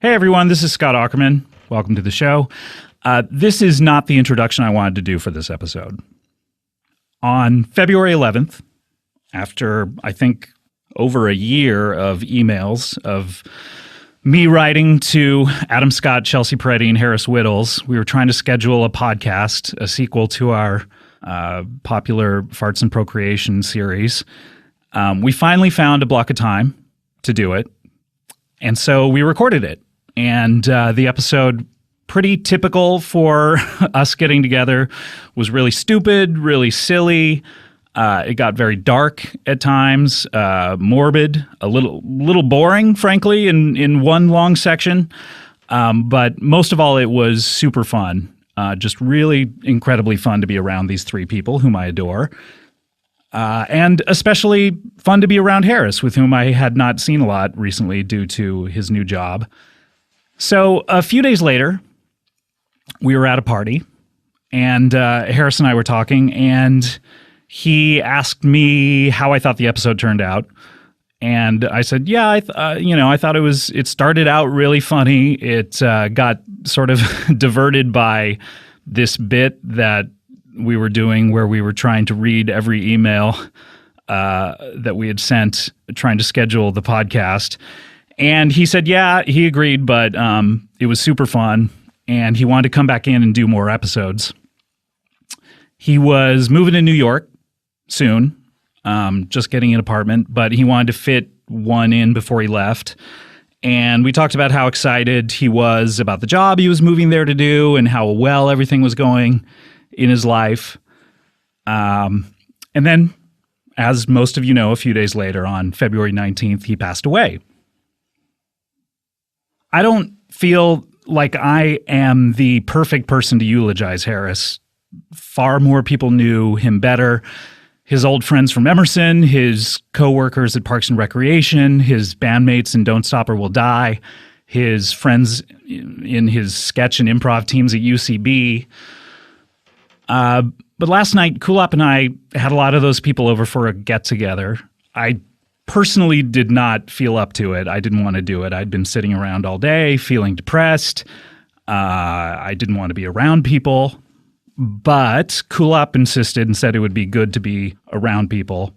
Hey everyone, this is Scott Aukerman. Welcome to the show. This is not the introduction I wanted to do for this episode. On February 11th, after I think over a year of emails of me writing to Adam Scott, Chelsea Peretti, and Harris Wittels, we were trying to schedule a podcast, a sequel to our popular Farts and Procreation series. We finally found a block of time to do it, and so we recorded it. And the episode, pretty typical for us getting together, was really stupid, really silly. It got very dark at times, morbid, a little boring, frankly, in one long section. But most of all, it was super fun. Just really incredibly fun to be around these three people whom I adore. And especially fun to be around Harris, with whom I had not seen a lot recently due to his new job. So a few days later, we were at a party, and Harris and I were talking, and he asked me how I thought the episode turned out. And I said, yeah, I thought it started out really funny. It got sort of diverted by this bit that we were doing where we were trying to read every email that we had sent, trying to schedule the podcast. And he said, yeah, he agreed, but it was super fun, and he wanted to come back in and do more episodes. He was moving to New York soon, just getting an apartment, but he wanted to fit one in before he left. And we talked about how excited he was about the job he was moving there to do and how well everything was going in his life. And then, as most of you know, a few days later, on February 19th, he passed away. I don't feel like I am the perfect person to eulogize Harris. Far more people knew him better. His old friends from Emerson, his co-workers at Parks and Recreation, his bandmates in Don't Stop or We'll Die, his friends in his sketch and improv teams at UCB. But last night, Kulop and I had a lot of those people over for a get-together. I personally did not feel up to it. I didn't want to do it. I'd been sitting around all day, feeling depressed. I didn't want to be around people. But Kulop insisted and said it would be good to be around people.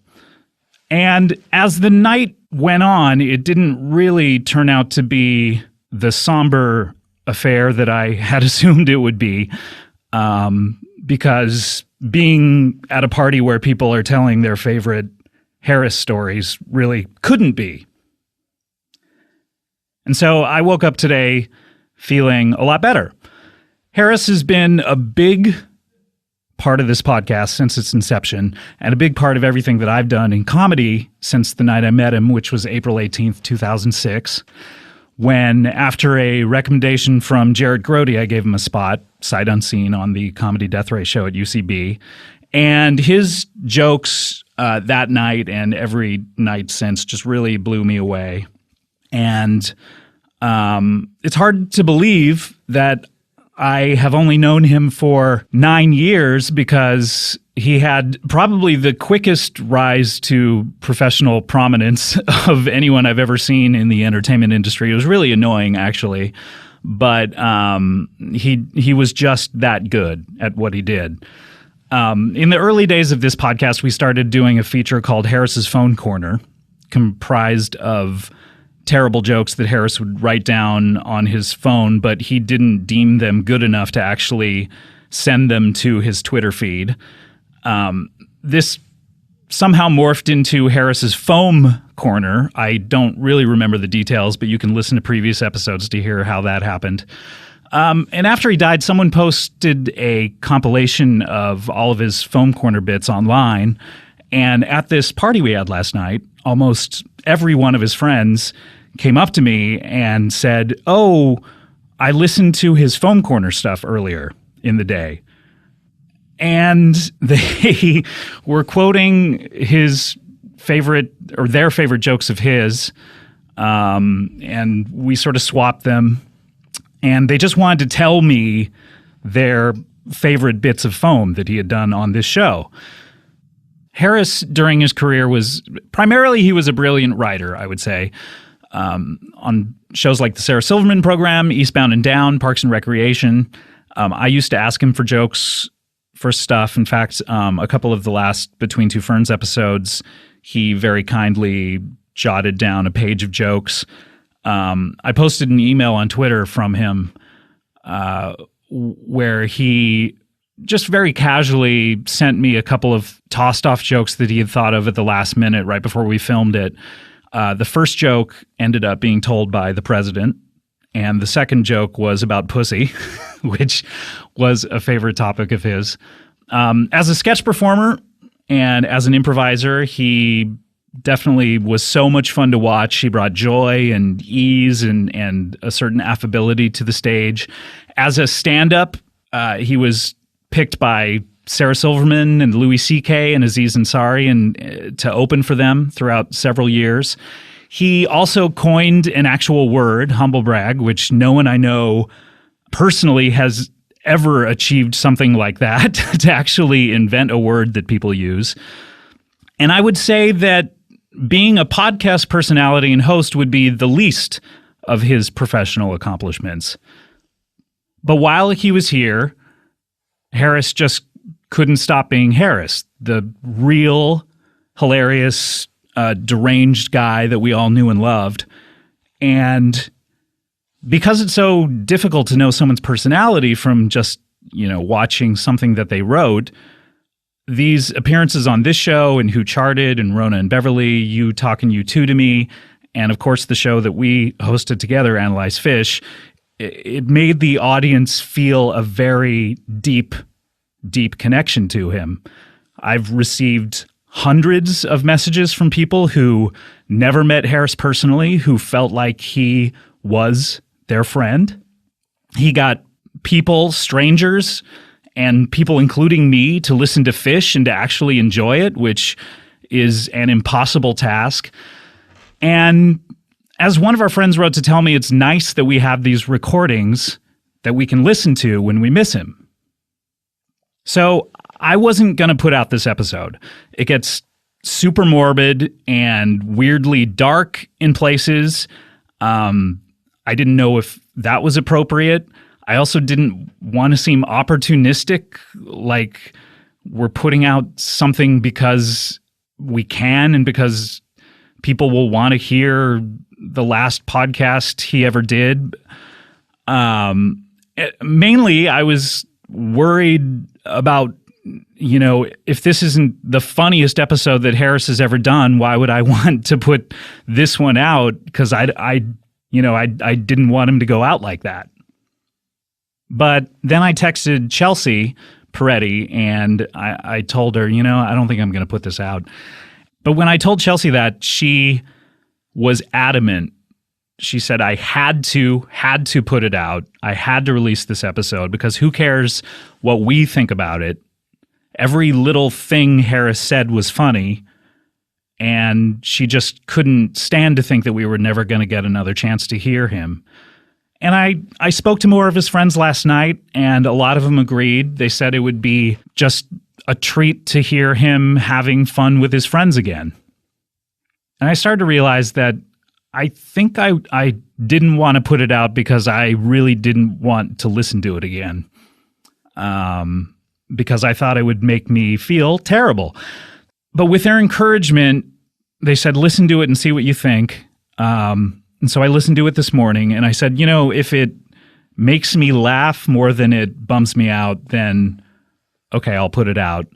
And as the night went on, it didn't really turn out to be the somber affair that I had assumed it would be. Because being at a party where people are telling their favorite Harris stories really couldn't be. And so I woke up today feeling a lot better. Harris has been a big part of this podcast since its inception, and a big part of everything that I've done in comedy since the night I met him, which was April 18th, 2006, when, after a recommendation from Jared Grody, I gave him a spot, sight unseen, on the Comedy Death Ray show at UCB. And his jokes that night and every night since just really blew me away. And it's hard to believe that I have only known him for 9 years, because he had probably the quickest rise to professional prominence of anyone I've ever seen in the entertainment industry. It was really annoying, actually, but he was just that good at what he did. In the early days of this podcast, we started doing a feature called Harris's Phone Corner, comprised of terrible jokes that Harris would write down on his phone, but he didn't deem them good enough to actually send them to his Twitter feed. This somehow morphed into Harris's Foam Corner. I don't really remember the details, but you can listen to previous episodes to hear how that happened. And after he died, someone posted a compilation of all of his Foam Corner bits online. And at this party we had last night, almost every one of his friends came up to me and said, "Oh, I listened to his Foam Corner stuff earlier in the day." And they were quoting his favorite, or their favorite jokes of his. And we sort of swapped them. And they just wanted to tell me their favorite bits of foam that he had done on this show. Harris, during his career, he was a brilliant writer, I would say. on shows like the Sarah Silverman program, Eastbound and Down, Parks and Recreation. I used to ask him for jokes for stuff. In fact, a couple of the last Between Two Ferns episodes, he very kindly jotted down a page of jokes. I posted an email on Twitter from him where he just very casually sent me a couple of tossed off jokes that he had thought of at the last minute right before we filmed it. The first joke ended up being told by the president, and the second joke was about pussy, which was a favorite topic of his. As a sketch performer and as an improviser, he definitely was so much fun to watch. He brought joy and ease and a certain affability to the stage. As a stand-up, he was picked by Sarah Silverman and Louis C.K. and Aziz Ansari and to open for them throughout several years. He also coined an actual word, humble brag, which no one I know personally has ever achieved something like that, to actually invent a word that people use. And I would say that being a podcast personality and host would be the least of his professional accomplishments. But while he was here, Harris just couldn't stop being Harris, the real, hilarious, deranged guy that we all knew and loved. And because it's so difficult to know someone's personality from just, watching something that they wrote, these appearances on this show and Who Charted and Rona and Beverly, You Talking You2 to Me, and of course the show that we hosted together, Analyze Fish, it made the audience feel a very deep connection to him. I've received hundreds of messages from people who never met Harris personally, who felt like he was their friend. He got people, strangers, and people including me to listen to Fish and to actually enjoy it, which is an impossible task. And as one of our friends wrote to tell me, it's nice that we have these recordings that we can listen to when we miss him. So I wasn't going to put out this episode. It gets super morbid and weirdly dark in places. I didn't know if that was appropriate. I also didn't want to seem opportunistic, like we're putting out something because we can and because people will want to hear the last podcast he ever did. Mainly, I was worried about, if this isn't the funniest episode that Harris has ever done, why would I want to put this one out? Because I didn't want him to go out like that. But then I texted Chelsea Peretti and I told her, I don't think I'm going to put this out. But when I told Chelsea that, she was adamant. She said, I had to put it out. I had to release this episode because who cares what we think about it? Every little thing Harris said was funny, and she just couldn't stand to think that we were never going to get another chance to hear him. And I spoke to more of his friends last night, and a lot of them agreed. They said it would be just a treat to hear him having fun with his friends again. And I started to realize that I think I didn't want to put it out because I really didn't want to listen to it again. Because I thought it would make me feel terrible. But with their encouragement, they said, listen to it and see what you think. And so I listened to it this morning, and I said, if it makes me laugh more than it bums me out, then okay, I'll put it out.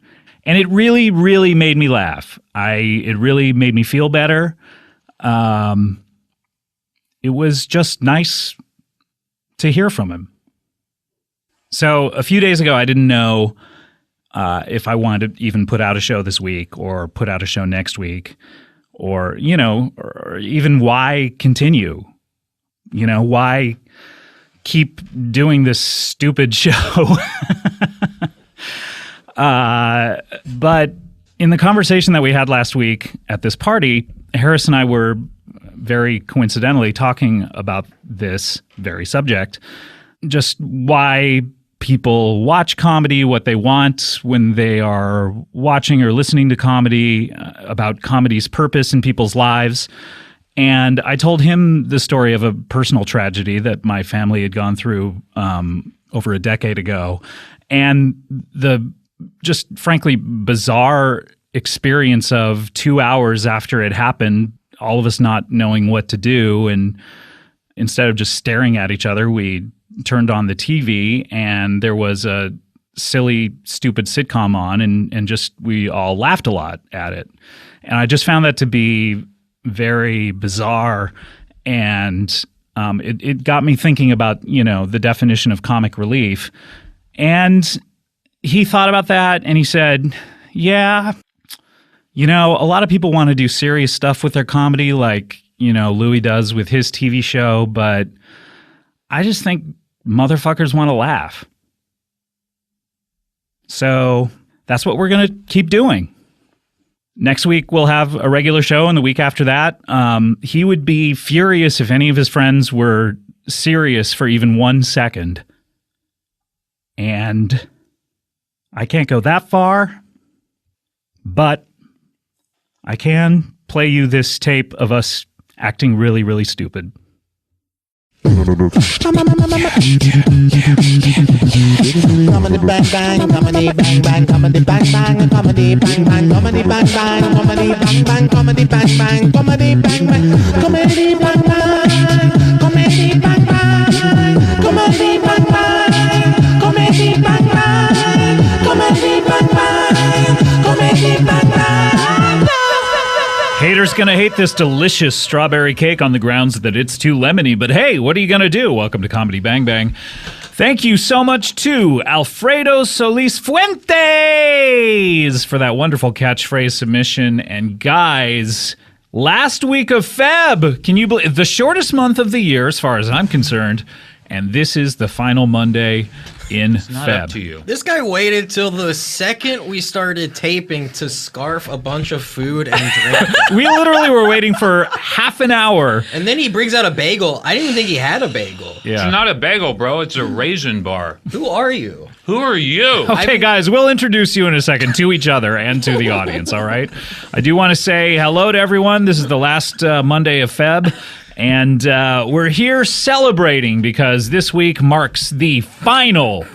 And it really, really made me laugh. It really made me feel better. It was just nice to hear from him. So a few days ago, I didn't know if I wanted to even put out a show this week or put out a show next week or even why continue, why keep doing this stupid show. But in the conversation that we had last week at this party, Harris and I were very coincidentally talking about this very subject, just why people watch comedy, what they want when they are watching or listening to comedy, about comedy's purpose in people's lives. And I told him the story of a personal tragedy that my family had gone through over a decade ago. And the just frankly bizarre experience of 2 hours after it happened, all of us not knowing what to do. And instead of just staring at each other, we turned on the TV and there was a silly, stupid sitcom on and just we all laughed a lot at it. And I just found that to be very bizarre. And it got me thinking about, the definition of comic relief. And he thought about that and he said, yeah, a lot of people want to do serious stuff with their comedy like, Louis does with his TV show, but I just think motherfuckers want to laugh. So that's what we're going to keep doing. Next week, we'll have a regular show, and the week after that, he would be furious if any of his friends were serious for even 1 second. And I can't go that far, but I can play you this tape of us acting really, really stupid. Comedy bang bang, comedy bang bang, comedy bang bang, comedy bang bang, comedy bang bang, comedy bang bang, comedy bang bang, comedy bang bang, comedy bang bang, comedy bang bang, comedy bang bang, comedy bang bang, comedy bang bang, comedy bang bang. Haters gonna hate this delicious strawberry cake on the grounds that it's too lemony, but hey, what are you gonna do? Welcome to Comedy Bang Bang. Thank you so much to Alfredo Solis Fuentes for that wonderful catchphrase submission. And guys, last week of Feb, can you believe the shortest month of the year as far as I'm concerned, and this is the final Monday in Not Feb. up to you. This guy waited till the second we started taping to scarf a bunch of food and drink. We literally were waiting for half an hour. And then he brings out a bagel. I didn't even think he had a bagel. Yeah. It's not a bagel, bro. It's a raisin bar. Who are you? Who are you? Okay, guys, we'll introduce you in a second to each other and to the audience, all right? I do want to say hello to everyone. This is the last Monday of Feb, and we're here celebrating because this week marks the final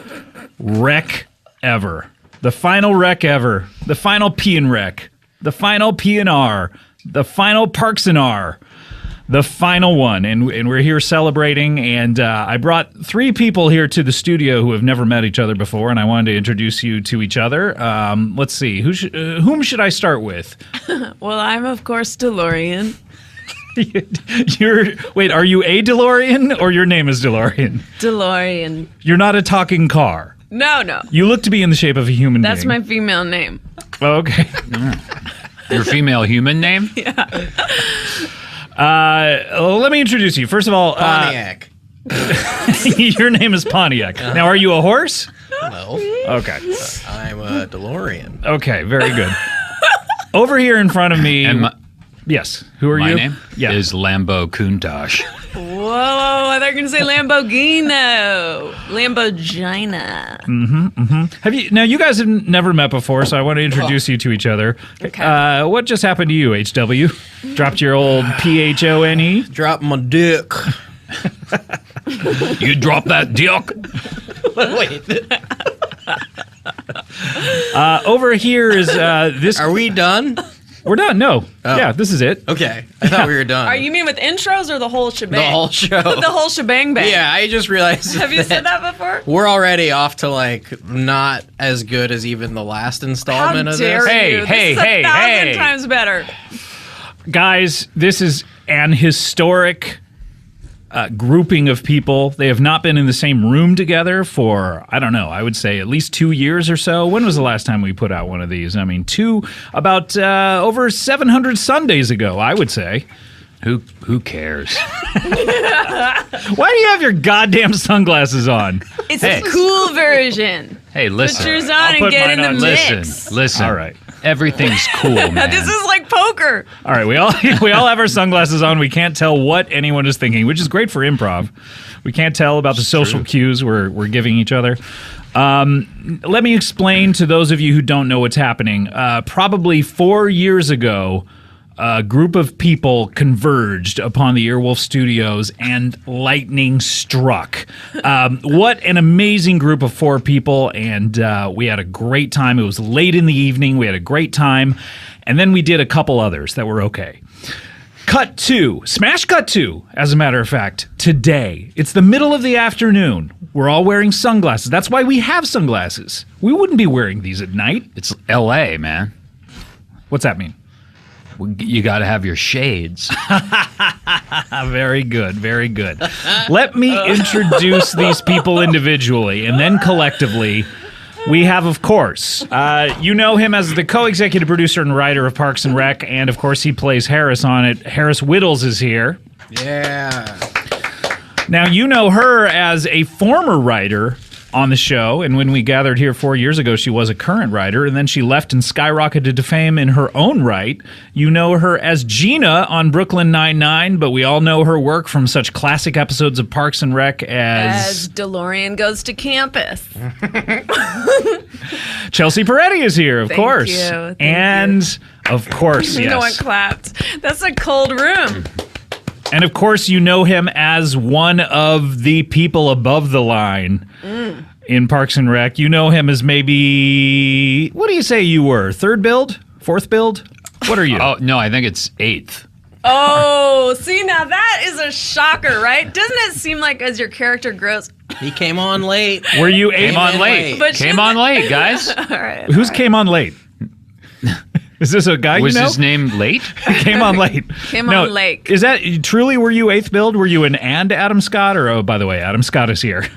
wreck ever. The final wreck ever. The final P and Rec. The final P&R. The final Parks and R. The final one. And we're here celebrating, and I brought 3 people here to the studio who have never met each other before, and I wanted to introduce you to each other. Let's see. Whom should I start with? Well, I'm, of course, DeLorean. Wait, are you a DeLorean or your name is DeLorean? DeLorean. You're not a talking car. No. You look to be in the shape of a human That's being. my female name. Oh, okay. Your female human name? Yeah. Let me introduce you. First of all, Pontiac. your name is Pontiac. Now, are you a horse? No. Okay. I'm a DeLorean. Okay, very good. Over here in front of me. And Yes. Who are my you? name is Lambo Countach. Whoa, I thought you were going to say Lamborghino. Lambogina. Have you? Now, you guys have never met before, so I want to introduce you to each other. Okay. What just happened to you, HW? Dropped your old PHONE? Drop my dick. You drop that dick. Wait. Over here is this. Are we done? We're done. No. Yeah, this is it. Okay. I thought we were done. Are you mean with intros or the whole shebang? The whole show. The whole shebang bang. Yeah, I just realized Have you said that before? we're already off to, not as good as even the last How installment of dare this. you? Hey, this is hey, 1,000 hey. times better. Guys, this is an historic grouping of people. They have not been in the same room together for, I don't know, I would say at least 2 years or so. When was the last time we put out one of these? I mean, about over 700 Sundays ago, I would say. Who cares? Why do you have your goddamn sunglasses on? It's a cool version. Hey, listen. Put yours on I'll and put get in mine the on. mix. Listen. All right. Everything's cool, man. This is like poker. All right, we all have our sunglasses on. We can't tell what anyone is thinking, which is great for improv. We can't tell about the social cues we're giving each other. Let me explain to those of you who don't know what's happening. Probably 4 years ago, a group of people converged upon the Earwolf Studios and lightning struck. What an amazing group of 4 people, and we had a great time. It was late in the evening. We had a great time, and then we did a couple others that were okay. Smash cut 2, as a matter of fact, today. It's the middle of the afternoon. We're all wearing sunglasses. That's why we have sunglasses. We wouldn't be wearing these at night. It's L.A., man. What's that mean? You got to have your shades. Very good, very good. Let me introduce these people individually, and then collectively, we have, of course, you know him as the co-executive producer and writer of Parks and Rec, and of course he plays Harris on it. Harris Wittels is here. Yeah. Now, you know her as a former writer on the show, and when we gathered here 4 years ago, she was a current writer, and then she left and skyrocketed to fame in her own right. You know her as Gina on Brooklyn Nine-Nine, but we all know her work from such classic episodes of Parks and Rec As DeLorean Goes to Campus. Chelsea Peretti is here, of course. Thank and, of course, yes. No one clapped. That's a cold room. And of course, you know him as one of the people above the line in Parks and Rec. You know him as maybe, what do you say you were? 3rd build? 4th build? What are you? Oh, no, I think it's 8th. Oh, see, now that is a shocker, right? Doesn't it seem like as your character grows? He came on late. Were you Came on late. But Came on late, guys. All right. Who's came on late? Is this a guy Was you know? his name late? Came on late. Came on late. Is that truly, were you 8th build? Were you an and Adam Scott? Or, oh, by the way, Adam Scott is here.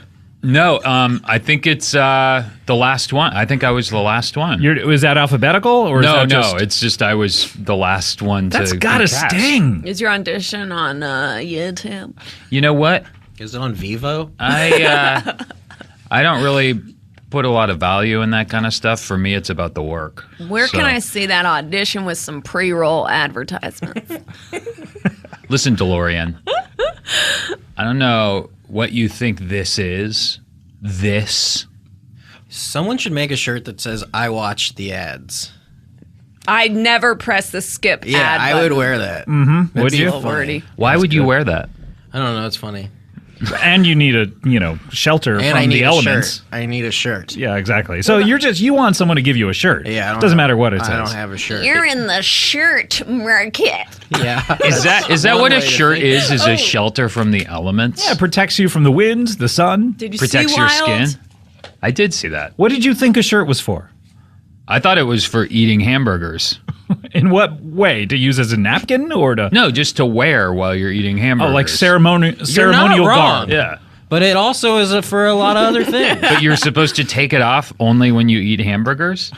No, I think it's the last one. I think I was the last one. Was that alphabetical? Or No, is that just, it's just I was the last one to That's gotta be cast. sting. Is your audition on YouTube? You know what? Is it on Vivo? I don't really put a lot of value in that kind of stuff. For me, it's about the work. Where So, can I see that audition with some pre-roll advertisements? Listen, DeLorean. I don't know what you think this is. This. Someone should make a shirt that says, I watched the ads. I never press the skip Yeah, ad I button. would wear that. Would be you? A little wordy. Why would you wear that? I don't know. It's funny. And you need a, shelter And from I need the a elements. shirt. I need a shirt. Yeah, exactly. So you want someone to give you a shirt. Yeah, I don't Doesn't have- matter what it says. I don't have a shirt. You're in the shirt market. Yeah. Is that One what a way to shirt think. is? Is a shelter from the elements? Yeah, it protects you from the wind, the sun. Did you Protects see your Wild? skin. I did see that. What did you think a shirt was for? I thought it was for eating hamburgers. In what way? To use as a napkin or to? No, just to wear while you're eating hamburgers. Oh, like ceremonial wrong. garb. Yeah. But it also is for a lot of other things. But you're supposed to take it off only when you eat hamburgers?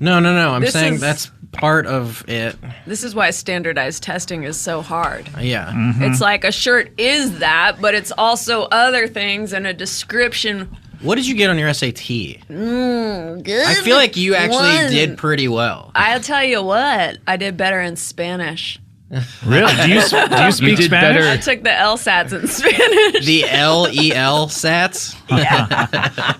No. I'm This saying is- that's part of it. This is why standardized testing is so hard. Yeah. It's like a shirt is that, but it's also other things and a description. What did you get on your SAT? Good. I feel like you actually one. did pretty well. I'll tell you what, I did better in Spanish. Really? Do you speak did Spanish? better. I took the LSATs in Spanish. The LEL sats?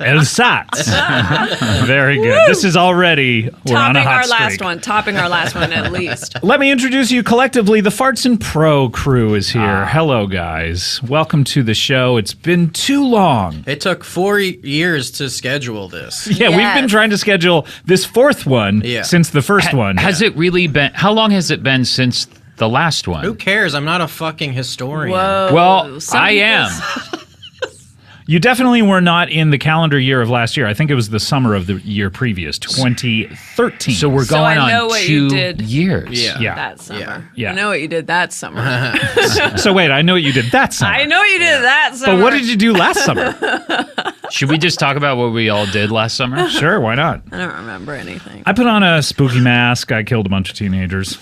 El Sats. Very good. This is already we're on a Topping hot our streak. last one at least. Let me introduce you collectively. The Farts and Pro crew is here. Hello, guys. Welcome to the show. It's been too long. It took 4 years to schedule this. Yeah, we've been Yes. trying to schedule this 4th one Yeah. since the first one. Has it really been? How long has it been since the last one? Who cares? I'm not a fucking historian. Whoa. Well, Some I people- am. You definitely were not in the calendar year of last year. I think it was the summer of the year previous, 2013. So we're So going I know on what you 2 did. years. Yeah. Yeah. That summer. Yeah. I know what you did that summer. So wait, I know what you did that summer. I know you did that summer. But what did you do last summer? Should we just talk about what we all did last summer? Sure, why not? I don't remember anything. I put on a spooky mask. I killed a bunch of teenagers.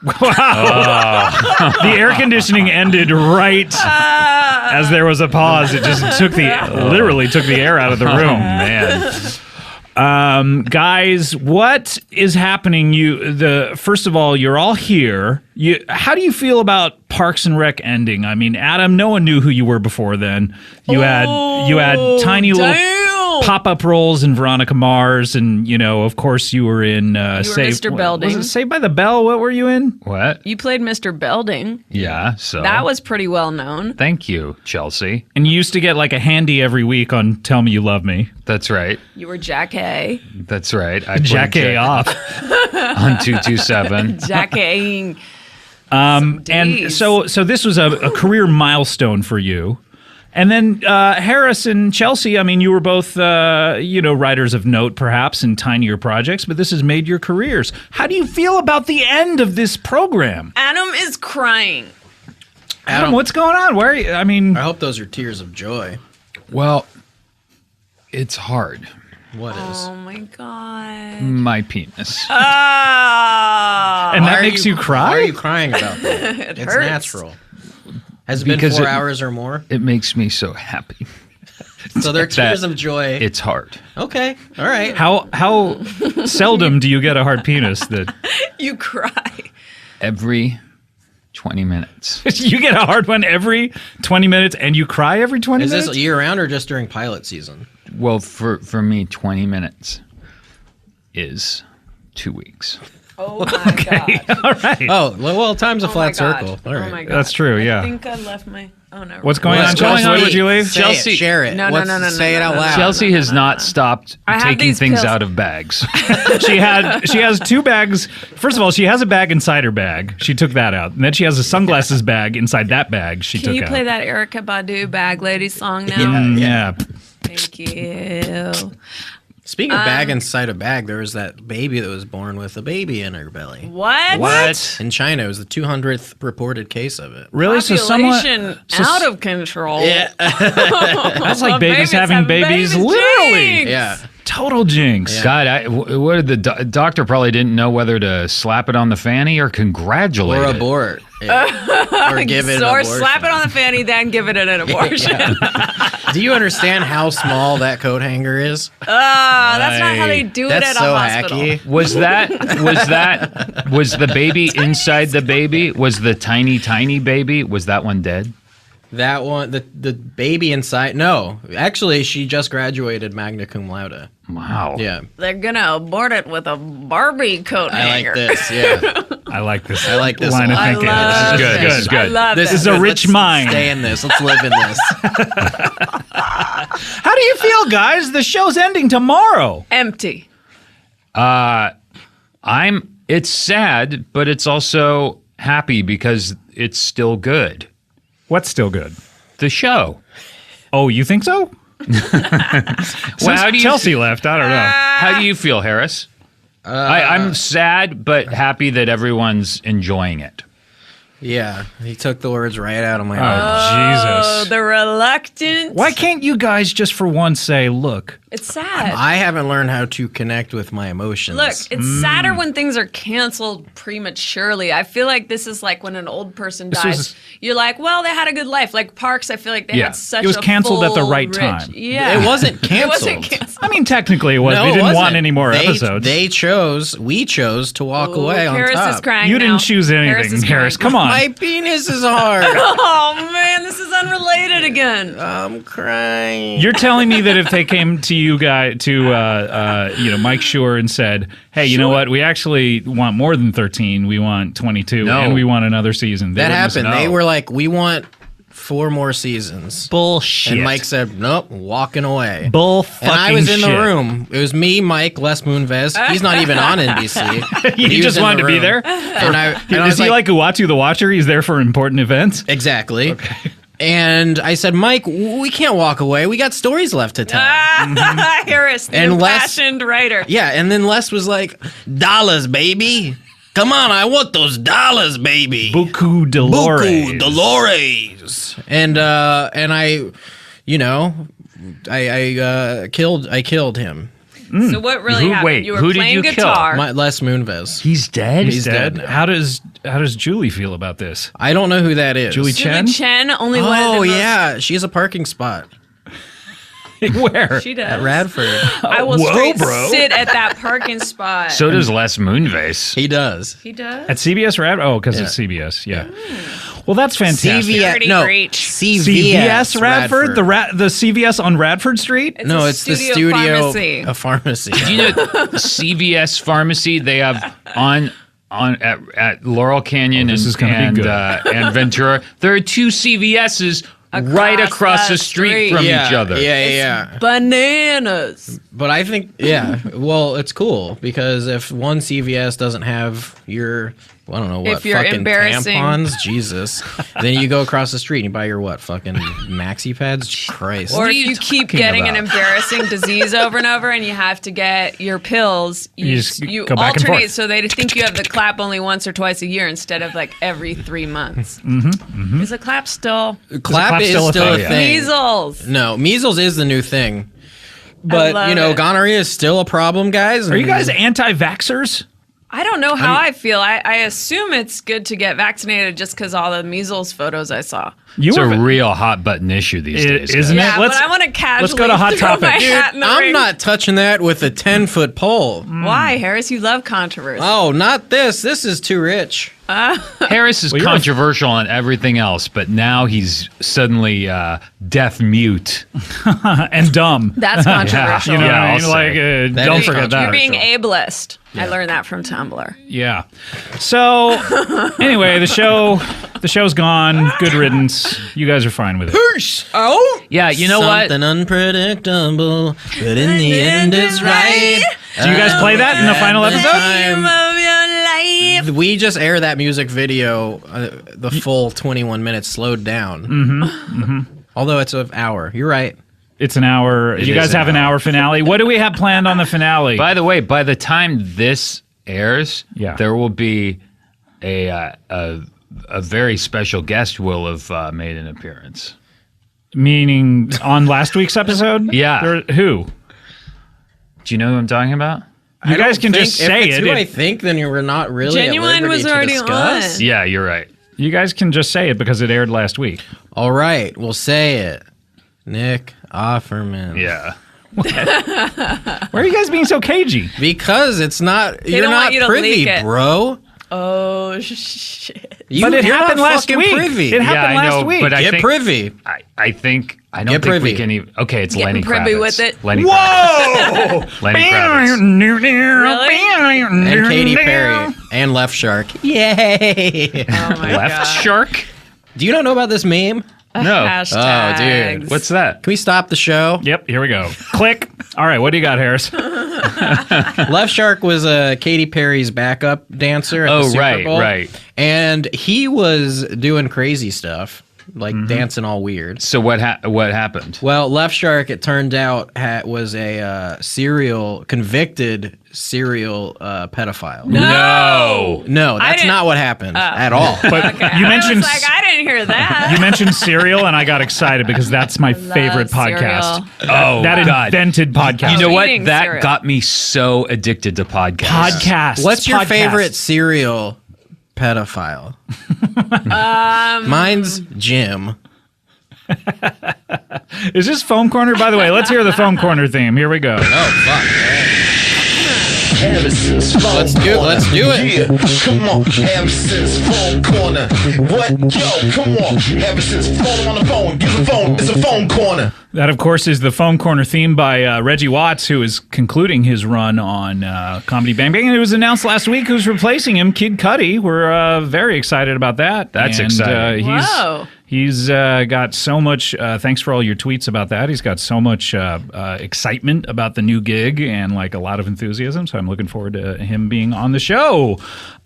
Wow. The air conditioning ended right as there was a pause. It just literally took the air out of the room. Man. Guys, what is happening? First of all, you're all here. How do you feel about Parks and Rec ending? I mean, Adam, no one knew who you were before then. You had tiny little pop-up roles in Veronica Mars, and of course, you were in Mr. Belding. Was it Saved by the Bell? What were you in? What? You played Mr. Belding. Yeah, so. That was pretty well known. Thank you, Chelsea. And you used to get like a handy every week on Tell Me You Love Me. That's right. You were Jack A. That's right. I Jack A off. on 227. Jack A. And so this was a career milestone for you. And then Harris and Chelsea, I mean, you were both, writers of note, perhaps, in tinier projects, but this has made your careers. How do you feel about the end of this program? Adam is crying. Adam, what's going on? Where are you? I mean, I hope those are tears of joy. Well, it's hard. What is? Oh my god. My penis. and that makes you cry? Why are you crying about that? It It's hurts. natural. Has it been Because 4 it- hours or more? It makes me so happy. So they're tears of joy. It's hard. Okay, all right. How seldom do you get a hard penis that You cry. Every 20 minutes. you get a hard one every 20 minutes and you cry every 20 Is minutes? this year round or just during pilot season? Well, for me, 20 minutes is 2 weeks. Oh my god. All right. Oh, well, time's a Oh my flat God. circle. All Oh right. my god. That's true, yeah. I think I left my. Oh no. What's going on, What's Chelsea? going on? Would you leave? Say Chelsea- it, share it. No, no, What's- no, no, Say no, it no, out no, loud. Chelsea has not stopped I have taking these things pills. out of bags. She has 2 bags. First of all, she has a bag inside her bag. She took that out. And then she has a sunglasses bag inside that bag she Can took you out. play that Erykah Badu Bag Lady song now? Yeah. Thank you. Speaking of bag inside a bag, there was that baby that was born with a baby in her belly. What? In China, it was the 200th reported case of it. Really? Population out of control. Yeah. That's like babies Babies having have babies, babies. literally. Jinx. Yeah. Total jinx. God, what did the doctor probably didn't know whether to slap it on the fanny or congratulate Or it. abort. Yeah. Or give it an Or abortion. slap it on the fanny, then give it an abortion. Do you understand how small that coat hanger is? That's not how they do it That's at so a hospital. hacky. Was the baby inside the baby? Was the tiny baby? Was that one dead? That one, the baby inside. No, actually, she just graduated magna cum laude. Wow. Yeah, They're gonna abort it with a Barbie coat I hanger. like this. Yeah, I like this. I like this line a of lot. I thinking. love This is good. this. This is good. I love this this. is a rich mind. Stay in this. Let's live in this. How do you feel, guys? The show's ending tomorrow. Empty. It's sad, but it's also happy because it's still good. What's still good? The show. Oh, you think so? Well, how do you Chelsea left. I don't know. How do you feel, Harris? I'm sad, but happy that everyone's enjoying it. Yeah, he took the words right out of my Oh, mouth. Jesus. The reluctant. Why can't you guys just for once say, look, It's sad. I haven't learned how to connect with my emotions. Look, it's sadder when things are canceled prematurely. I feel like this is like when an old person dies. was- You're like, well, they had a good life. Like Parks, I feel like they Yeah. had such It was a canceled at the full, right rich- time. Yeah. It wasn't It canceled. wasn't canceled. I mean, technically it was. No, We it didn't want wasn't. any more episodes. We chose to walk away on Harris top. is crying You now. didn't choose anything, is Harris. crying. Come on. My penis is hard. Oh, man, this is unrelated again. I'm crying. You're telling me that if they came to you guy to Mike Schur and said, "Hey, you know what? We actually want more than 13. We want 22, No. and we want another season." That wouldn't have said happened. They no. were like, we want 4 more seasons. bullshit. And Mike said, nope, walking away. "Bull And I was in shit. the room. It was me, Mike, Les Moonves. He's not even on NBC. He was just in wanted the to be room. there. And I Is was he like Uatu the Watcher? He's there for important events. exactly. Okay. And I said, Mike, we can't walk away. We got stories left to tell. Harris, the And Les- impassioned writer. Yeah, and then Les was like, dollars, baby. Come on, I want those dollars, baby. Buku Dolores. Buku Dolores. And I, I killed him. So what really Who- happened? wait, You were who did playing you kill? guitar. Les Moonves. He's dead? He's dead now. How does Julie feel about this? I don't know who that is. Julie Chen? Julie Chen, only one of the Oh most yeah, she has a parking spot. Where? She does. At Radford. I will Whoa, straight bro. sit at that parking spot. So does Les Moonves. He does. He does. At CBS Rad? Oh, because Yeah. it's CBS. Yeah. Well, that's fantastic. Security breach. CVS Radford? The CVS on Radford Street? It's No, a it's the studio studio. pharmacy. A pharmacy. Do you know CVS Pharmacy? They have at Laurel Canyon this is gonna be good. and Ventura. There are two CVS's right across the street from yeah, each other. Yeah. Bananas. But I think, well, it's cool because if one CVS doesn't have your, I don't know what, If you're fucking embarrassing. tampons, Jesus, then you go across the street and you buy your what, fucking maxi pads? Christ. Or are if you you keep talking getting an about? embarrassing disease over and over and you have to get your pills, You just you go back and alternate forth. so they think you have the clap only once or twice a year instead of like every 3 months. Is the clap still? Clap is still a still a thing? thing. Measles. No, measles is the new thing. But, love you know, it. gonorrhea is still a problem, guys. Are you guys anti-vaxxers? I don't know how I feel. I assume it's good to get vaccinated just because all the measles photos I saw. It's a real hot button issue these days, isn't guys. it? Yeah, Let's- but I want to casually let's go to hot throw topic. my Dude, hat in the I'm ring. not touching that with a 10-foot pole. Why, Harris? You love controversy. Oh, not this. This is too rich. Harris is Well, you're a- controversial on everything else, but now he's suddenly deaf mute. And dumb. That's controversial. You know Yeah, what I I'll mean? say. Like, That don't is forget that. You're being ableist. I learned that from Tumblr. Yeah. So anyway, the show's gone. Good riddance. You guys are fine with it. Oh, Yeah, you know what? something unpredictable, but in the end is right. Do you guys play that in the final episode? Time of your life. We just air that music video, the full 21 minutes slowed down. Although it's an hour. You're right. It's an hour. You is guys an have an hour finale. What do we have planned on the finale? By the way, by the time this airs, Yeah. there will be a very special guest will have made an appearance. Meaning on last week's episode? Yeah. Who? Do you know who I'm talking about? You guys can just say if it's it. who I think, then we're not really Genuine at liberty was to already discuss. on. Yeah, you're right. You guys can just say it because it aired last week. All right, we'll say it. Nick Offerman. Yeah. Why are you guys being so cagey? Because it's not. You're don't want not you to privy, leak it. bro. Oh, shit. But it You're happened not last fucking week. Privy. It happened I last know, week. but I Get think privy. I don't Get think privy. we can even. Okay, it's Getting Lenny privy Kravitz. with it. Lenny Whoa! Kravitz. Lenny Kravitz. And Katy Perry and Left Shark. Yay! Oh, my Left God. Shark? Do you not know about this meme? No. Hashtags. Oh, dude. What's that? Can we stop the show? Yep, here we go. Click. All right, what do you got, Harris? Left Shark was Katy Perry's backup dancer at the Oh, Super right, Bowl. right. And he was doing crazy stuff, like dancing all weird. So what happened? Well, Left Shark, it turned out, was a convicted serial pedophile. No. No, I that's didn't- not what happened at all. But Okay. you I mentioned was like, I didn't hear that. you mentioned cereal, and I got excited because that's my favorite podcast. Oh, That God. invented podcast. You know what? Eating That cereal. got me so addicted to podcasts. Podcasts. What's your Podcasts. favorite serial pedophile? Mine's Jim. Is this Foam Corner? By the way, let's hear the Foam Corner theme. Here we go. Oh, fuck. Let's do it. Yeah, come on. Ever since phone corner. What? Yo, come on. Ever since phone on the phone. Get the phone. It's a phone corner. That, of course, is the Foam Corner theme by Reggie Watts, who is concluding his run on Comedy Bang Bang. And it was announced last week who's replacing him, Kid Cudi. We're very excited about that. That's exciting. Whoa. He's got so much, thanks for all your tweets about that. He's got so much excitement about the new gig and like a lot of enthusiasm. So I'm looking forward to him being on the show.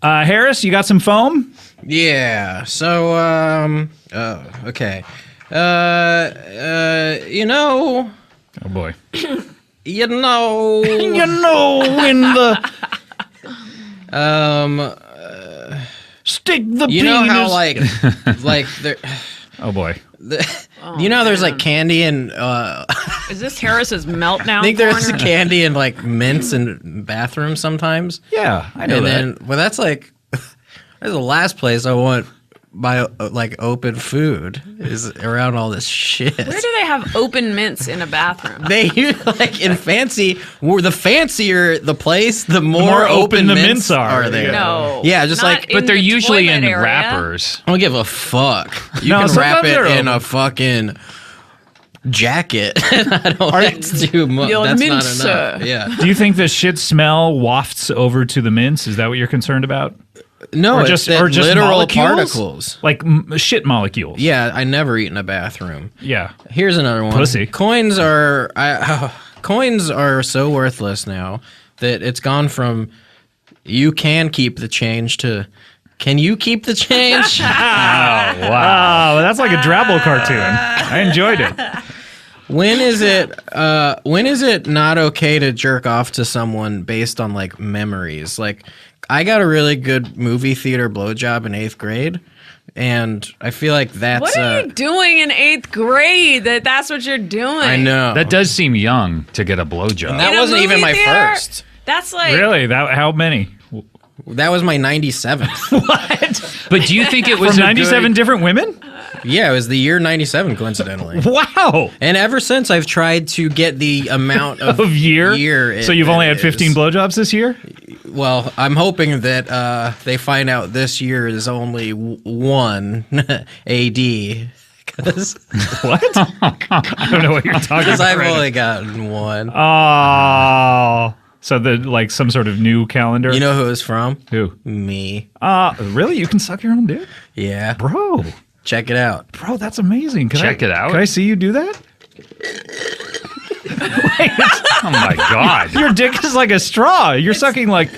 Harris, you got some foam? Yeah. So, okay. You know, Oh boy. you know, You know, in the stick the you know how penis- like there, Oh boy. you know, there's like candy and Is this Harris's meltdown I think there's corner? candy and like mints in bathrooms sometimes. Yeah, I know And that. then, well, that's like that's the last place I want by like open food is around all this shit. Where do they have open mints in a bathroom? They like in fancy. The fancier the place, the more open the mints mints are. there. No. Yeah, just Not like. in But they're the usually in toilet area. wrappers. I don't give a fuck. You No, can wrap sometimes it they're in open. a fucking jacket. I don't. That's too much. Your That's mint, not sir. enough. Yeah. Do you think the shit smell wafts over to the mints? Is that what you're concerned about? No, Or it's just that or just literal molecules? particles. Like shit molecules. Yeah, I never eat in a bathroom. Yeah. Here's another one. Pussy. Coins are coins are so worthless now that it's gone from you can keep the change to can you keep the change? Wow, that's like a Drabble cartoon. I enjoyed it. When is it not okay to jerk off to someone based on like memories? Like I got a really good movie theater blowjob in 8th grade, and I feel like that's What are you doing in 8th grade? That's what you're doing. I know. That does seem young to get a blowjob. That In a wasn't even movie my theater? first. That's like Really? That how many? That was my 97th. But do you think it was From a 97 good- different women? Yeah, it was the year 97, coincidentally. Wow. And ever since, I've tried to get the amount of Of year? year So you've only it had 15 is. blowjobs this year? Well, I'm hoping that they find out this year is only 1 AD. Because What? I don't know what you're talking about. I've right only gotten 1. now. Oh. So the like some sort of new calendar? You know who it's from? Who? Me. Really? You can suck your own dick? Yeah. Bro. Check it out. Bro, that's amazing. Check it out. Can I see you do that? Oh my God. Your dick is like a straw. You're sucking like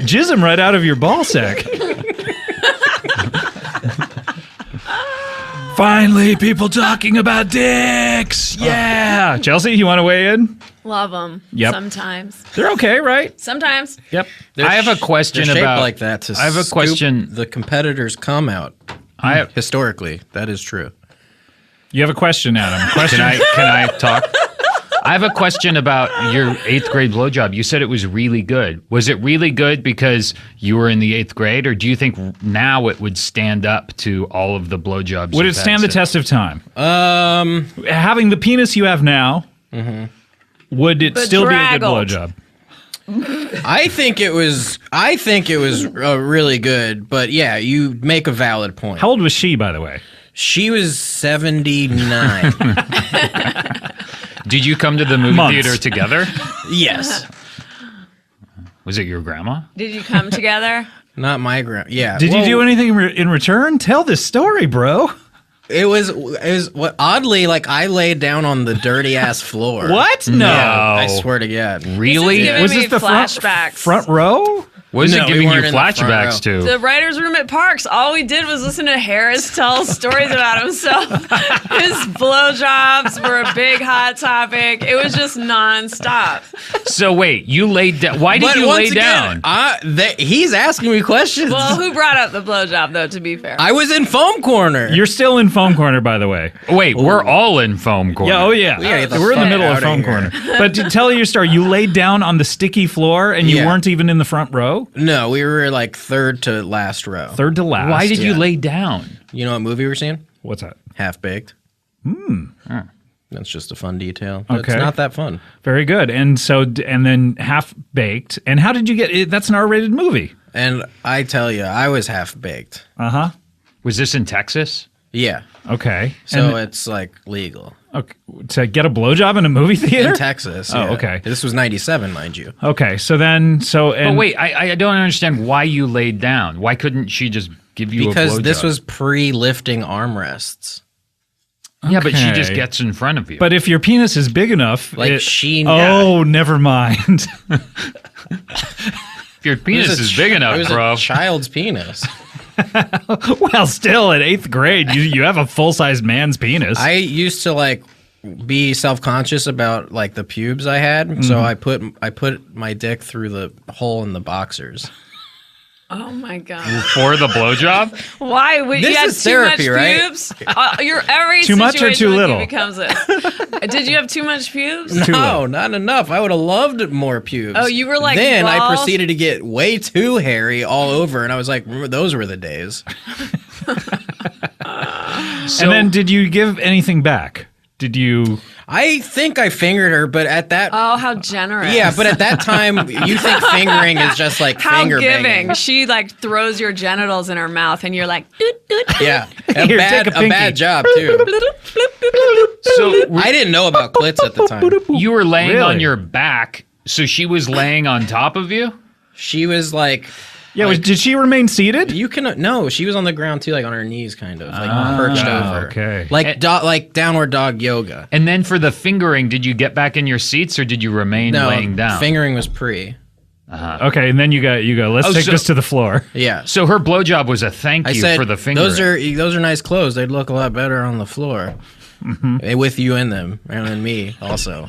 jism right out of your ball sack. Finally, people talking about dicks. Yeah. Chelsea, you want to weigh in? love them. Yep. Sometimes. They're okay, right? Sometimes. Yep. I have a question They're shaped about like that to I have a scoop question. the competitors come out. Historically, that is true. You have a question, Adam. Question. Can I talk? I have a question about your 8th grade blowjob. You said it was really good. Was it really good because you were in the 8th grade, or do you think now it would stand up to all of the blowjobs? Would it you've had stand the since? test of time? Having the penis you have now, would it still be a good Bedraggled. blowjob? I think it was really good, but yeah, you make a valid point. How old was she, by the way? She was 79. Did you come to the movie Months. theater together? Yes. Was it your grandma? Did you come together? Not my grandma. Yeah. Did you Well, do anything in return? Tell this story, bro. It was what oddly like I laid down on the dirty ass floor. What? No. Yeah, I swear to God. Really? This is giving Was me this the flashbacks. front row? What is No, it we giving you weren't in the front flashbacks row. to? The writer's room at Parks, all we did was listen to Harris tell stories about himself. His blowjobs were a big hot topic. It was just nonstop. So wait, you laid down. Why did But you lay once again, down? he's asking me questions. Well, who brought up the blowjob, though, to be fair? I was in foam corner. You're still in foam corner, by the way. Wait, we're all in foam corner. Yeah. Oh, yeah. We gotta get the We're in the fuck middle of outta foam here. corner. But to tell your story, you laid down on the sticky floor and you Yeah. weren't even in the front row. No, we were like third to last row. Third to last. Why did you Yeah. lay down? You know what movie we're seeing? What's that? Half Baked. That's just a fun detail. But Okay. It's not that fun. Very good. And so, and then Half Baked. And how did you get it? That's an R-rated movie. And I tell you, I was half baked. Uh-huh. Was this in Texas? Yeah. Okay. So And, it's like legal. okay, to get a blowjob in a movie theater? In Texas. Oh, yeah. okay. This was 97, mind you. Okay. So then, But and wait, I don't understand why you laid down. Why couldn't she just give you a Because blowjob? this was pre-lifting armrests. Yeah, but she Okay. just gets in front of you. But if your penis is big enough, Like she- Oh, never mind. if your It penis was a is big it enough, was bro. a child's penis. Well, still at 8th grade, you have a full-size man's penis. I used to like be self-conscious about like the pubes I had, so I put my dick through the hole in the boxers. Oh, my God. For the blowjob? Why? Would This you have is too therapy, much right? pubes? Every Too much or situation too with you little? becomes this. Did you have too much pubes? No, not enough. I would have loved more pubes. Oh, you were like Then I balls? proceeded to get way too hairy all over, and I was like, remember, those were the days. And then did you give anything back? Did you? I think I fingered her, but at that. Oh, how generous. Yeah, but at that time, you think fingering is just like how finger giving. banging. She like throws your genitals in her mouth, and you're like, doot, doot, doot. Yeah, Here, take a pinky. bad job too. So I didn't know about clits at the time. you were laying Really? on your back, so she was laying on top of you? She was like, Yeah, did she remain seated? you can no. She was on the ground too, like on her knees, kind of like perched over. okay. Like like downward dog yoga. And then for the fingering, did you get back in your seats or did you remain No, laying down? fingering was pre. Okay, and then you go. Let's Oh, take so- this to the floor. Yeah. So her blowjob was a thank I you said for the fingering. those are nice clothes. They'd look a lot better on the floor. With you in them, and then me also.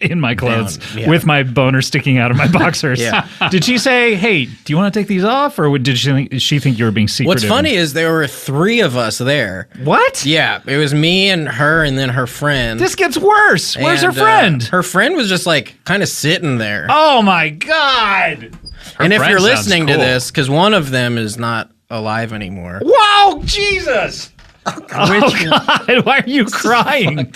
In my clothes, yeah. with my boner sticking out of my boxers. Yeah. Did she say, "Hey, do you want to take these off," or did she think you were being secretive? What's funny is there were 3 of us there. What? Yeah, it was me and her, and then her friend. This gets worse. Where's her And, friend? Her friend was just like kind of sitting there. Oh my god! and if friend you're sounds listening to cool. this, because one of them is not alive anymore. Wow, Jesus! Oh god! Why are you crying?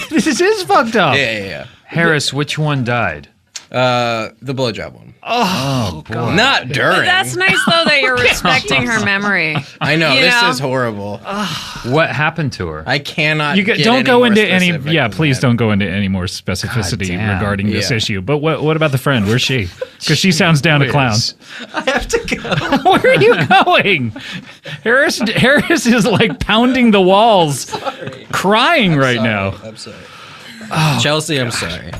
This is fucked up. Yeah. Harris, which one died? The blowjob one. Oh, boy. Not during. But that's nice though that you're respecting her memory. I know, You this know? is horrible. What happened to her? I cannot. You get don't any go more into any. specific Yeah, than please that. don't go into any more specificity God damn. regarding this Yeah. issue. But what about the friend? Where's she? Because she sounds down to clown. Please. I have to go. Where are you going? Harris is like pounding the walls, crying right now. I'm sorry. Chelsea, I'm sorry.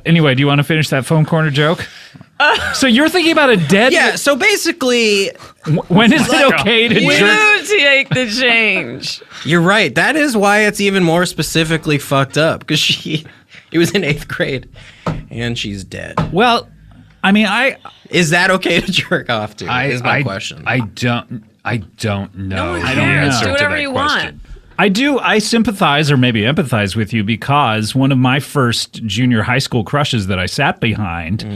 Anyway, do you want to finish that phone corner joke? So you're thinking about a dead. Yeah, so basically, When is it okay to You jerk? take the change. you're right. That is why it's even more specifically fucked up, because it was in 8th grade, and she's dead. Well, I mean, Is that okay to jerk off to? Is my question. I don't know. one the cares. answer Do to whatever that you question. want. I sympathize or maybe empathize with you because one of my first junior high school crushes that I sat behind,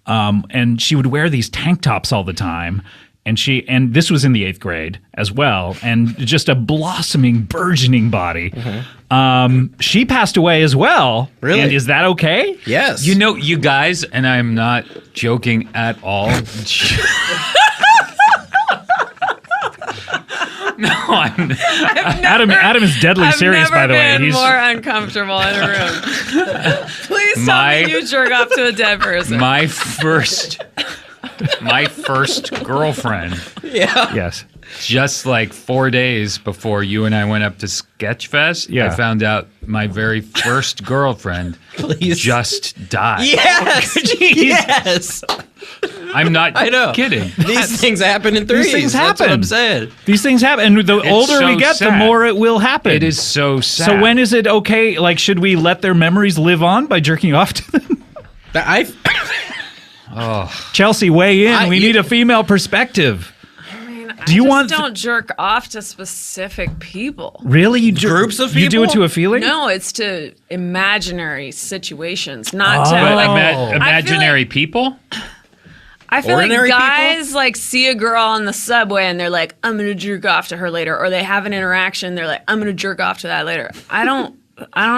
and she would wear these tank tops all the time. And this was in the 8th grade as well, and just a blossoming, burgeoning body. She passed away as well. Really? And is that okay? Yes. You know, you guys, and I'm not joking at all. No, I'm. Adam is deadly serious, by the way. I've never been He's more uncomfortable in a room. Please tell My- me you jerk off to a dead person. My first girlfriend. yes. Just like 4 days before you and I went up to Sketchfest, Yeah. I found out my very first girlfriend Please. just died. Yes. Yes. I'm not I know. kidding. These things happen in threes. things That's what happen. I'm saying. These things happen, and the older so we get, the sad. more it will happen. It is so sad. So when is it okay? Like, should we let their memories live on by jerking off to them? Chelsea, weigh in. We need a female perspective. Do you want? Don't jerk off to specific people. Really? You Groups of You do it people? to a feeling? No, it's to imaginary situations, not to But like. imaginary people? I feel Ordinary like people? guys like see a girl on the subway and they're like, "I'm gonna jerk off to her later," or they have an interaction, they're like, "I'm gonna jerk off to that later." I don't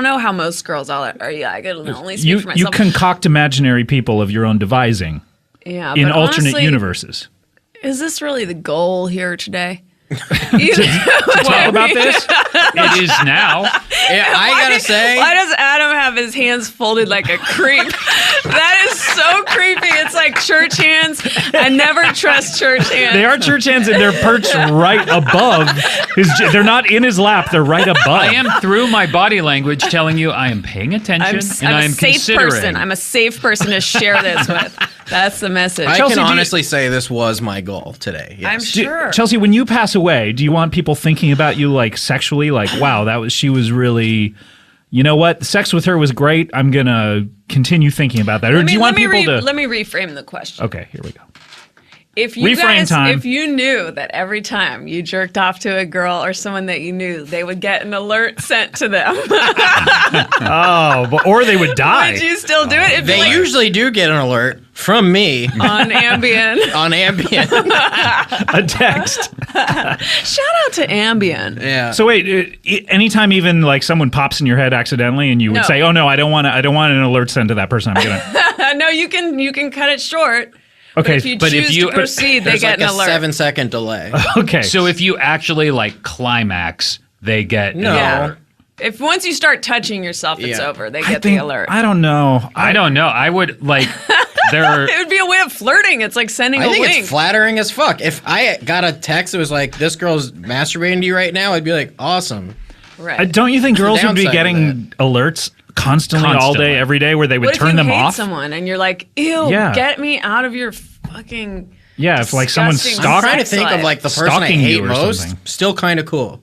know how most girls are. Yeah, I can only speak for You myself. concoct imaginary people of your own devising yeah, in but alternate honestly, universes. Is this really the goal here today? You know what Talk I about mean? this. It is now. Yeah, I gotta say, Why does Adam have his hands folded like a creep? That is so creepy. It's like church hands. I never trust church hands. They are church hands, and they're perched right above his. They're not in his lap. They're right above. I am through my body language telling you I am paying attention and I I'm am a safe considering. person. I'm a safe person to share this with. That's the message. I Chelsea, can do you- honestly say this was my goal today. Yes. I'm sure. Chelsea, when you pass away, do you want people thinking about you like sexually? Like, wow, she was really. You know what? Sex with her was great. I'm gonna continue thinking about that. Or do you want people to? Let me reframe the question. Okay, here we go. If you Reframe guys, time. if you knew that every time you jerked off to a girl or someone that you knew, they would get an alert sent to them, Oh, or they would die. would you still do it? It'd be They like, usually do get an alert. From me on Ambien. on Ambien. A text. Shout out to Ambien. Yeah. So wait, anytime even like someone pops in your head accidentally, and you would No. say, "Oh no, I don't want an alert sent to that person." I'm gonna. No, you can cut it short. Okay, But if you choose to proceed, they There's get like an a alert. 7-second delay. okay. So if you actually like climax, they get No. an Yeah. alert. If once you start touching yourself, it's Yeah. over. They get the alert. I don't know. I don't know. I would like there. It would be a way of flirting. It's like sending I a think wink. it's flattering as fuck. If I got a text that was like, "This girl's masturbating to you right now," I'd be like, "Awesome." Right. Don't you think girls would be downside of getting alerts constantly all Constantly. day, every day, where they would What if turn you them hate off? someone and you're like, ew, Yeah. get me out of your fucking Yeah, if like someone's disgusting I'm stalking. trying to sex think of life. like the person I Stalking you hate or most. something. Still kind of cool.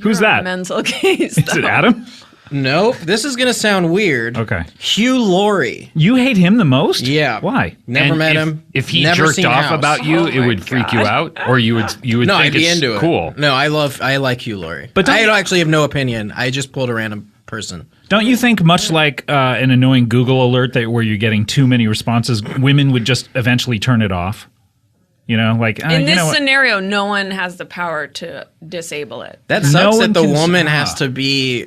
Who's You're a that? mental case. Is it Adam? Nope. This is gonna sound weird. Okay. Hugh Laurie. You hate him the most? Yeah. Why? Never and met if, him. If he never jerked seen off House. about you, Oh it my would freak you God. out, or you would No, think I'd be it's into cool. it. No, I like Hugh Laurie. But But don't- I actually have no opinion. I just pulled a random person. Don't you think, much like an annoying Google alert that where you're getting too many responses, women would just eventually turn it off? You know, like In you this know what? scenario, no one has the power to disable it. That No sucks one that the can- woman has to be.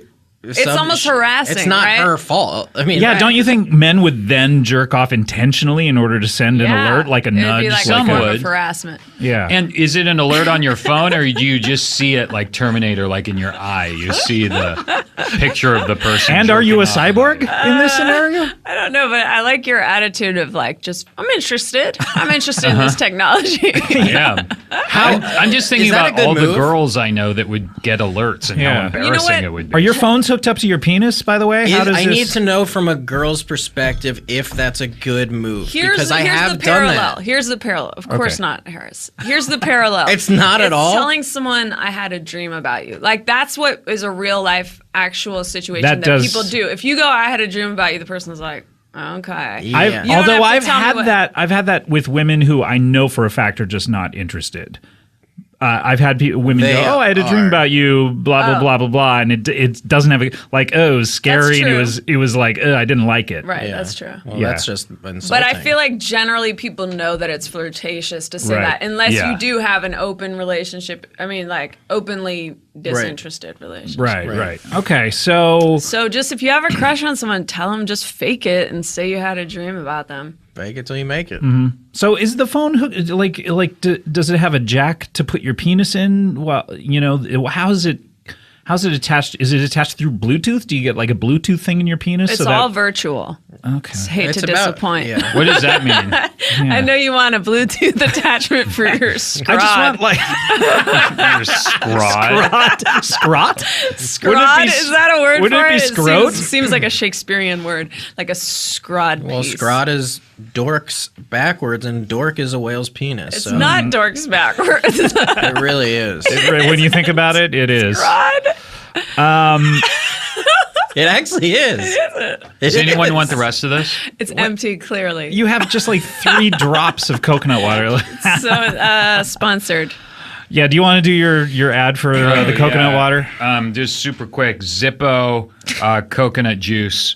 almost harassing, It's not right? her fault. I mean, Yeah, don't you think men would then jerk off intentionally in order to send an Yeah. alert, like a It'd nudge? be like Some a form would. of harassment. Yeah. And is it an alert on your phone, or do you just see it like Terminator, like in your eye? You see the picture of the person. And are you a jerking off. cyborg in this scenario? I don't know, but I like your attitude of like, just I'm interested. I'm interested in this technology. Yeah. I'm just thinking is that a about good all the move? girls I know that would get alerts and Yeah. how You embarrassing know what? it would be. Are your phones hooked up to your penis, by the way? How does I this... need to know from a girl's perspective if that's a good move because I have the done parallel. that. Here's the parallel. Of course Okay. not, Harris. Here's the parallel. It's not at all? Telling someone I had a dream about you. Like that's what is a real life actual situation That that, does- people do. If you go, I had a dream about you, the person's like, okay. Yeah. I've, You don't although have to I've tell me had I've had that with women who I know for a fact are just not interested. I've had women They go, "Oh, I had a dream are. about you," blah blah Oh. blah blah blah, and it doesn't have a like, "Oh, it was scary," and true. it was like, I didn't like it. Right, Yeah. that's true. Well, Yeah. that's just insulting. But I feel like generally people know that it's flirtatious to say Right. that unless Yeah. you do have an open relationship. I mean, like openly disinterested relationship. Right. Okay, so So just if you have a crush on someone, tell them just fake it and say you had a dream about them. fake it till you make it. so is the phone hooked? Does it have a jack to put your penis in? Well, you know, how's it attached? Is it attached through Bluetooth? Do you get like a Bluetooth thing in your penis? It's so all that, virtual. okay. Hate It's to about- disappoint. Yeah. What does that mean? I know you want a Bluetooth attachment for your scrot. I just want like Your scrot. scrot. scrot. Is that a word wouldn't for it be it? scrot? Seems like a Shakespearean word, like a scrod Well, piece. scrot is dorks backwards, and dork is a whale's penis. It's so not dorks backwards. It really is. When you think about it, it is. Scrod. It actually is. Does anyone want the rest of this? It's empty, clearly. You have just like 3 drops of coconut water. So sponsored. Yeah. Do you want to do your ad for the coconut Yeah. water? Just super quick. Zippo coconut juice.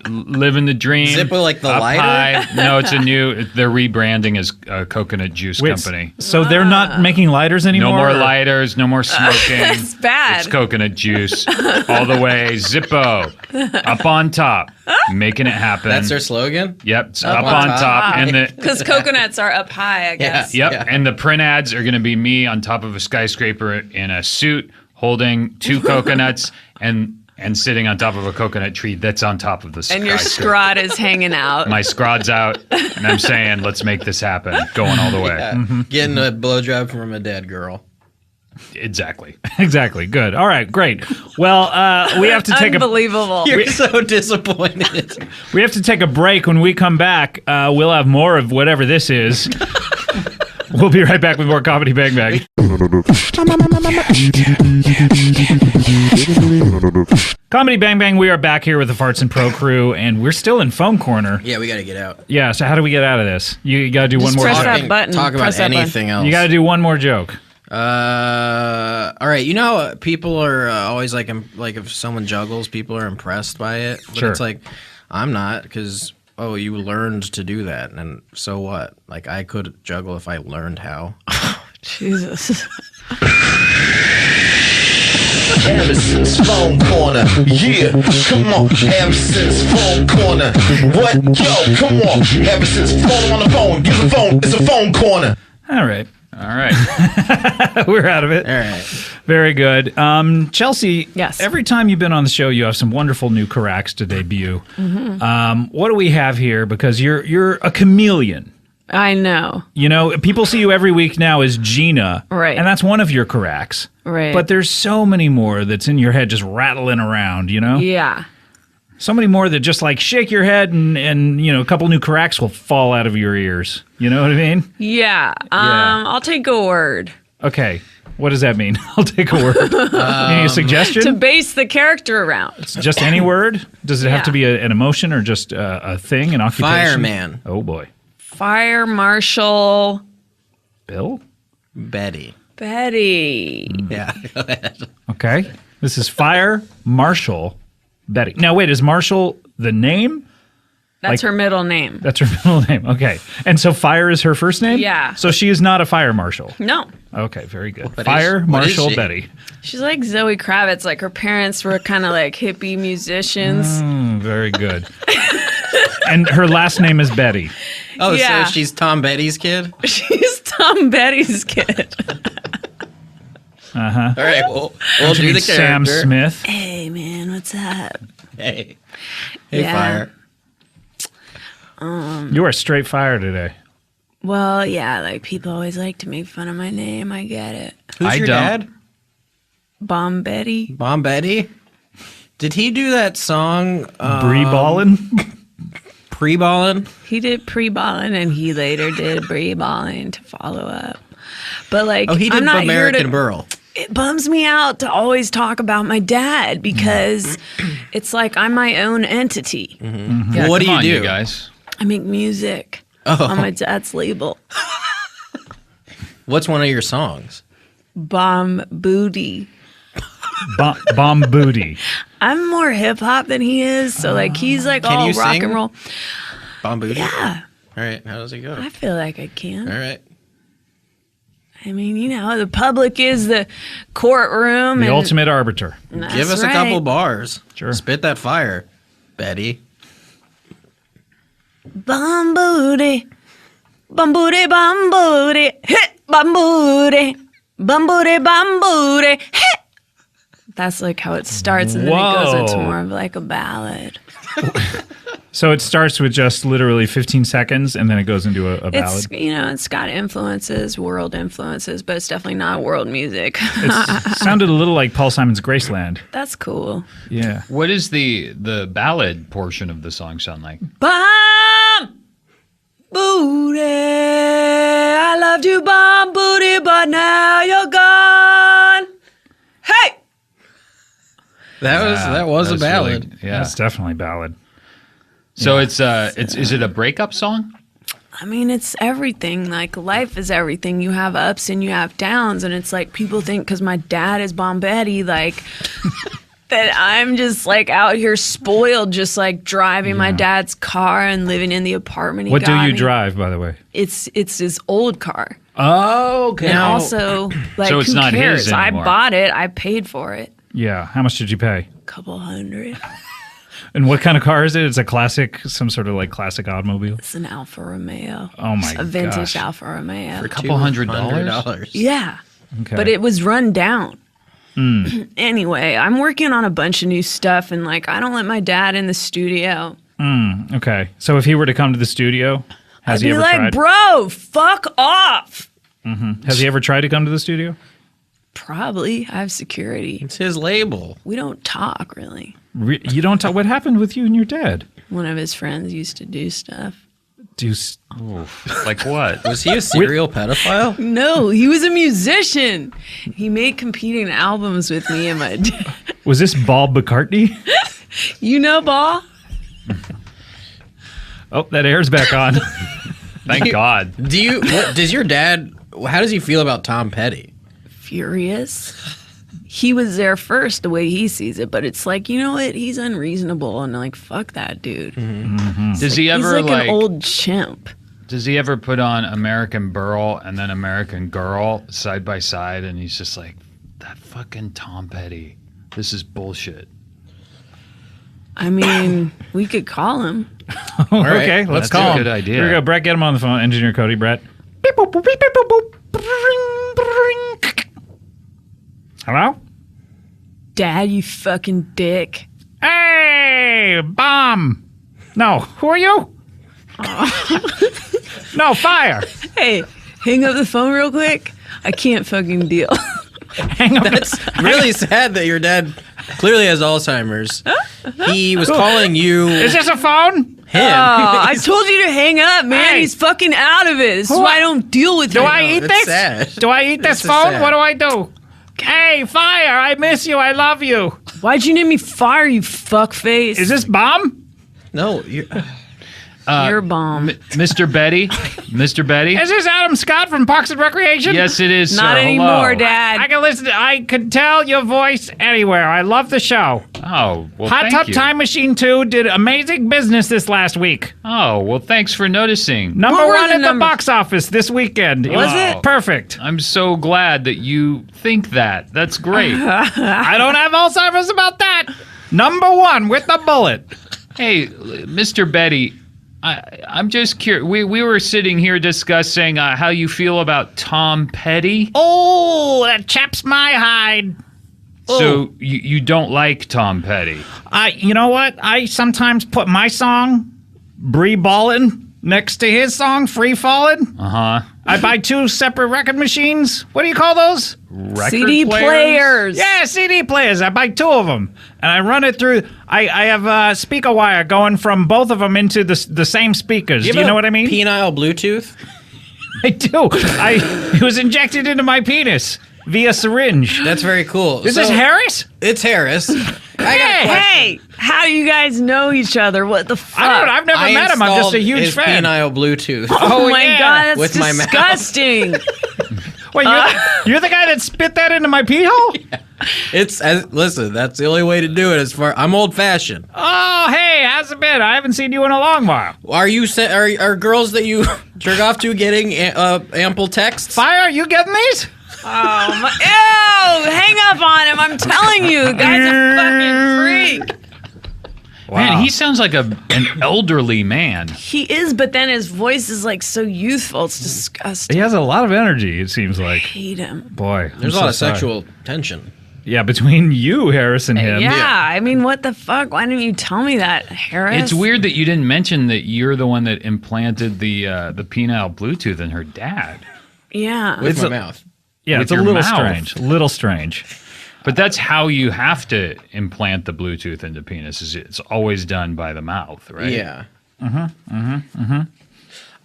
Living the dream. Zippo, like the Up lighter? high. No, it's a new. They're rebranding as a coconut juice Wait, company. So they're not making lighters anymore? No more or- lighters. No more smoking. It's bad. It's coconut juice all the way. Zippo up on top, making it happen. That's their slogan. Yep, it's up on top, and the Because coconuts are up high, I guess. Yep, Yeah. and the print ads are going to be me on top of a skyscraper in a suit holding 2 coconuts and sitting on top of a coconut tree that's on top of the And your skyscraper. scrot is hanging out. My scrod's out, and I'm saying, let's make this happen. Going all the way. Yeah. Getting a blowjob from a dead girl. Exactly. Exactly. Good. All right. Great. Well, we have to take Unbelievable. You're so disappointed. we have to take a break. When we come back, we'll have more of whatever this is. We'll be right back with more Comedy Bang Bang. Comedy Bang Bang, we are back here with the Farts and Pro crew, and we're still in Phone Corner. Yeah, we got to get out. Yeah, so how do we get out of this? You got to do one Just more press joke. that button. Talk about Press that button. anything else. You got to do one more joke. All right. You know, how people are always like if someone juggles, people are impressed by it. But Sure. it's like, I'm not, because oh, you learned to do that, and so what? Like, I could juggle if I learned how. Jesus. Harrison's phone corner. Yeah, come on. Harrison's phone corner. What? Yo, come on. Harrison's phone on the phone. Get the phone. It's a phone corner. All right. All right. We're out of it. All right. Very good. Chelsea, Yes. every time you've been on the show, you have some wonderful new Caracs to debut. What do we have here? Because you're a chameleon. I know. You know, people see you every week now as Gina. Right. And that's one of your Caracs. Right. But there's so many more that's in your head just rattling around, you know? Yeah. So many more that just like shake your head and you know, a couple new Caracs will fall out of your ears. You know what I mean? Yeah. I'll take a word. Okay. What does that mean? I'll take a word. Any suggestion? To base the character around. Just any word? Does it have Yeah. to be an emotion or just a thing, an occupation? Fireman. Oh, boy. Fire Marshal Bill? Betty. Betty. Yeah, go ahead. Okay. This is Fire Marshal Betty. Now, wait, is Marshall the name? That's her middle name. That's her middle name. Okay. And so Fire is her first name? Yeah. So she is not a fire marshal. No. Okay, very good. What Fire is- what is Marshal she? Betty. She's like Zoe Kravitz. Like her parents were kind of like hippie musicians. Very good. And her last name is Betty. Oh, Yeah. so she's Tom Betty's kid? She's Tom Betty's kid. All right, we'll do the Sam character. Smith. Hey, man, what's up? Hey. Hey, Yeah. Fire. You are straight fire today. Well, yeah, like people always like to make fun of my name. I get it. Who's I your don't. dad? Bomb Betty. Bomb Betty? Did he do that song, Bree Ballin? Pre-Ballin'? He did pre-balling and he later did pre-balling to follow up. But like, Oh, he did I'm not American here to, Burl. It bums me out to always talk about my dad because it's like I'm my own entity. Yeah, What do come you on, do? you guys? I make music Oh. on my dad's label. What's one of your songs? Bomb Booty. Bomb Booty. I'm more hip hop than he is, so like he's like Can all you rock sing? and roll. Bomb Booty? Yeah, All right, how does it go? I feel like I can. All right. I mean, you know, the public is the courtroom. The and ultimate arbiter. that's Give us right. a couple bars. Sure. Spit that fire, Betty. Bomb booty, bomb booty, bomb booty, hit bomb booty, bomb booty, bomb booty, hit. That's like how it starts, and then it goes into Whoa. more of like a ballad. So it starts with just literally 15 seconds and then it goes into a ballad. It's, you know, it's got influences, world influences, but it's definitely not world music. It sounded a little like Paul Simon's Graceland. That's cool. Yeah. What does the ballad portion of the song sound like? Bomb booty, I loved you, bomb booty, but now you're gone. Hey, That was a That's ballad. really- yeah. That's definitely ballad. So it's is it a breakup song? I mean, it's everything. Like life is everything. You have ups and you have downs, and it's like people think because my dad is Bombetti, like that I'm just like out here spoiled, just like driving my dad's car and living in the apartment. He What do got you me. drive, by the way? It's his old car. Oh, okay. And also, like, So it's who not his cares? I anymore. bought it. I paid for it. Yeah. How much did you pay? Couple hundred. And what kind of car is it? It's a classic, some sort of like classic automobile. It's an Alfa Romeo. Oh my It's a vintage gosh. Alfa Romeo. A couple $100? $200. Yeah. Okay. But it was run down. Anyway, I'm working on a bunch of new stuff, and like I don't let my dad in the studio. Okay. So if he were to come to the studio, has I'd he be ever like, tried? bro, fuck off. Has he ever tried to come to the studio? Probably. I have security. It's his label. We don't talk really. You don't talk. What happened with you and your dad? One of his friends used to do stuff. Like what? Was he a serial pedophile? No, he was a musician. He made competing albums with me and my dad. Was this Ball McCartney? You know, Ball? Oh, that air's back on. Thank God. Does your dad? How does he feel about Tom Petty? Furious. he was there first the way he sees it, but it's like, you know what? He's unreasonable and like, fuck that dude. Does he ever He's like an old chimp. Does he ever put on American Burl and then American Girl side by side and he's just like, that fucking Tom Petty, this is bullshit. I mean, we could call him. Okay, let's That's call a him. good idea. Here we go. Brett, get him on the phone. Engineer Cody, Brett. Beep, boop, boop, beep, beep, boop, boop. Bring, bring. Hello? Dad, you fucking dick. Hey, bomb. No, who are you? No, fire. Hey, hang up the phone real quick. I can't fucking deal. Hang on. That's really sad that your dad clearly has Alzheimer's. He was calling you Is this a phone? him. I told you to hang up, man. Hey. He's fucking out of it. This is Who- why I don't deal with Do him. I eat that's this? sad. Do I eat this This is phone? sad. What do I do? Hey, fire. I miss you. I love you. Why'd you name me Fire, you fuckface? Is this bomb? No, you You're a bomb. Mr. Betty? Mr. Betty? Is this Adam Scott from Parks and Recreation? Yes, it is, Not sir. anymore, Hello. Dad. I can listen. I can tell your voice anywhere. I love the show. Oh, well, Hot thank Tub you. Time Machine 2 did amazing business this last week. Oh, well, thanks for noticing. Number What were one the at the numbers? box office this weekend. It Was it? perfect? I'm so glad that you think that. That's great. I don't have Alzheimer's about that. Number one with the bullet. Hey, Mr. Betty, I'm just curious. We were sitting here discussing how you feel about Tom Petty. Oh, that chaps my hide. So you don't like Tom Petty? You know what? I sometimes put my song, Bree Ballin', next to his song, Free Fallin'. Uh-huh. I buy two separate record machines. What do you call those? Record CD players. Yeah, CD players. I buy two of them, and I run it through. I have a speaker wire going from both of them into the same speakers. Do you know what I mean? Penile Bluetooth. I do. It was injected into my penis via syringe. That's very cool. Is this Harris? It's Harris. I got a Hey, question. Hey, how do you guys know each other? What the fuck? I don't know. I've never I met him. I'm just installed a huge his fan. penile Bluetooth. Oh my yeah. god, that's With my mouth. disgusting. Wait, you're the guy that spit that into my pee hole? Listen, that's the only way to do it. I'm old fashioned. Oh, hey, how's it been? I haven't seen you in a long while. Are you are girls that you jerk off to getting ample texts? Fire, you getting these? Ew, hang up on him. I'm telling you, the guy's a fucking freak. Man, he sounds like an elderly man. He is, but then his voice is like so youthful. It's disgusting. He has a lot of energy, it seems I like. hate him. Boy, There's a lot of sexual tension. Yeah, between you, Harris, and him. Yeah, I mean, what the fuck? Why didn't you tell me that, Harris? It's weird that you didn't mention that you're the one that implanted the penile Bluetooth in her dad. Yeah. With my mouth. Yeah, With it's a your little mouth. strange. A little strange. But that's how you have to implant the Bluetooth into penis. Is it's always done by the mouth, right? Yeah.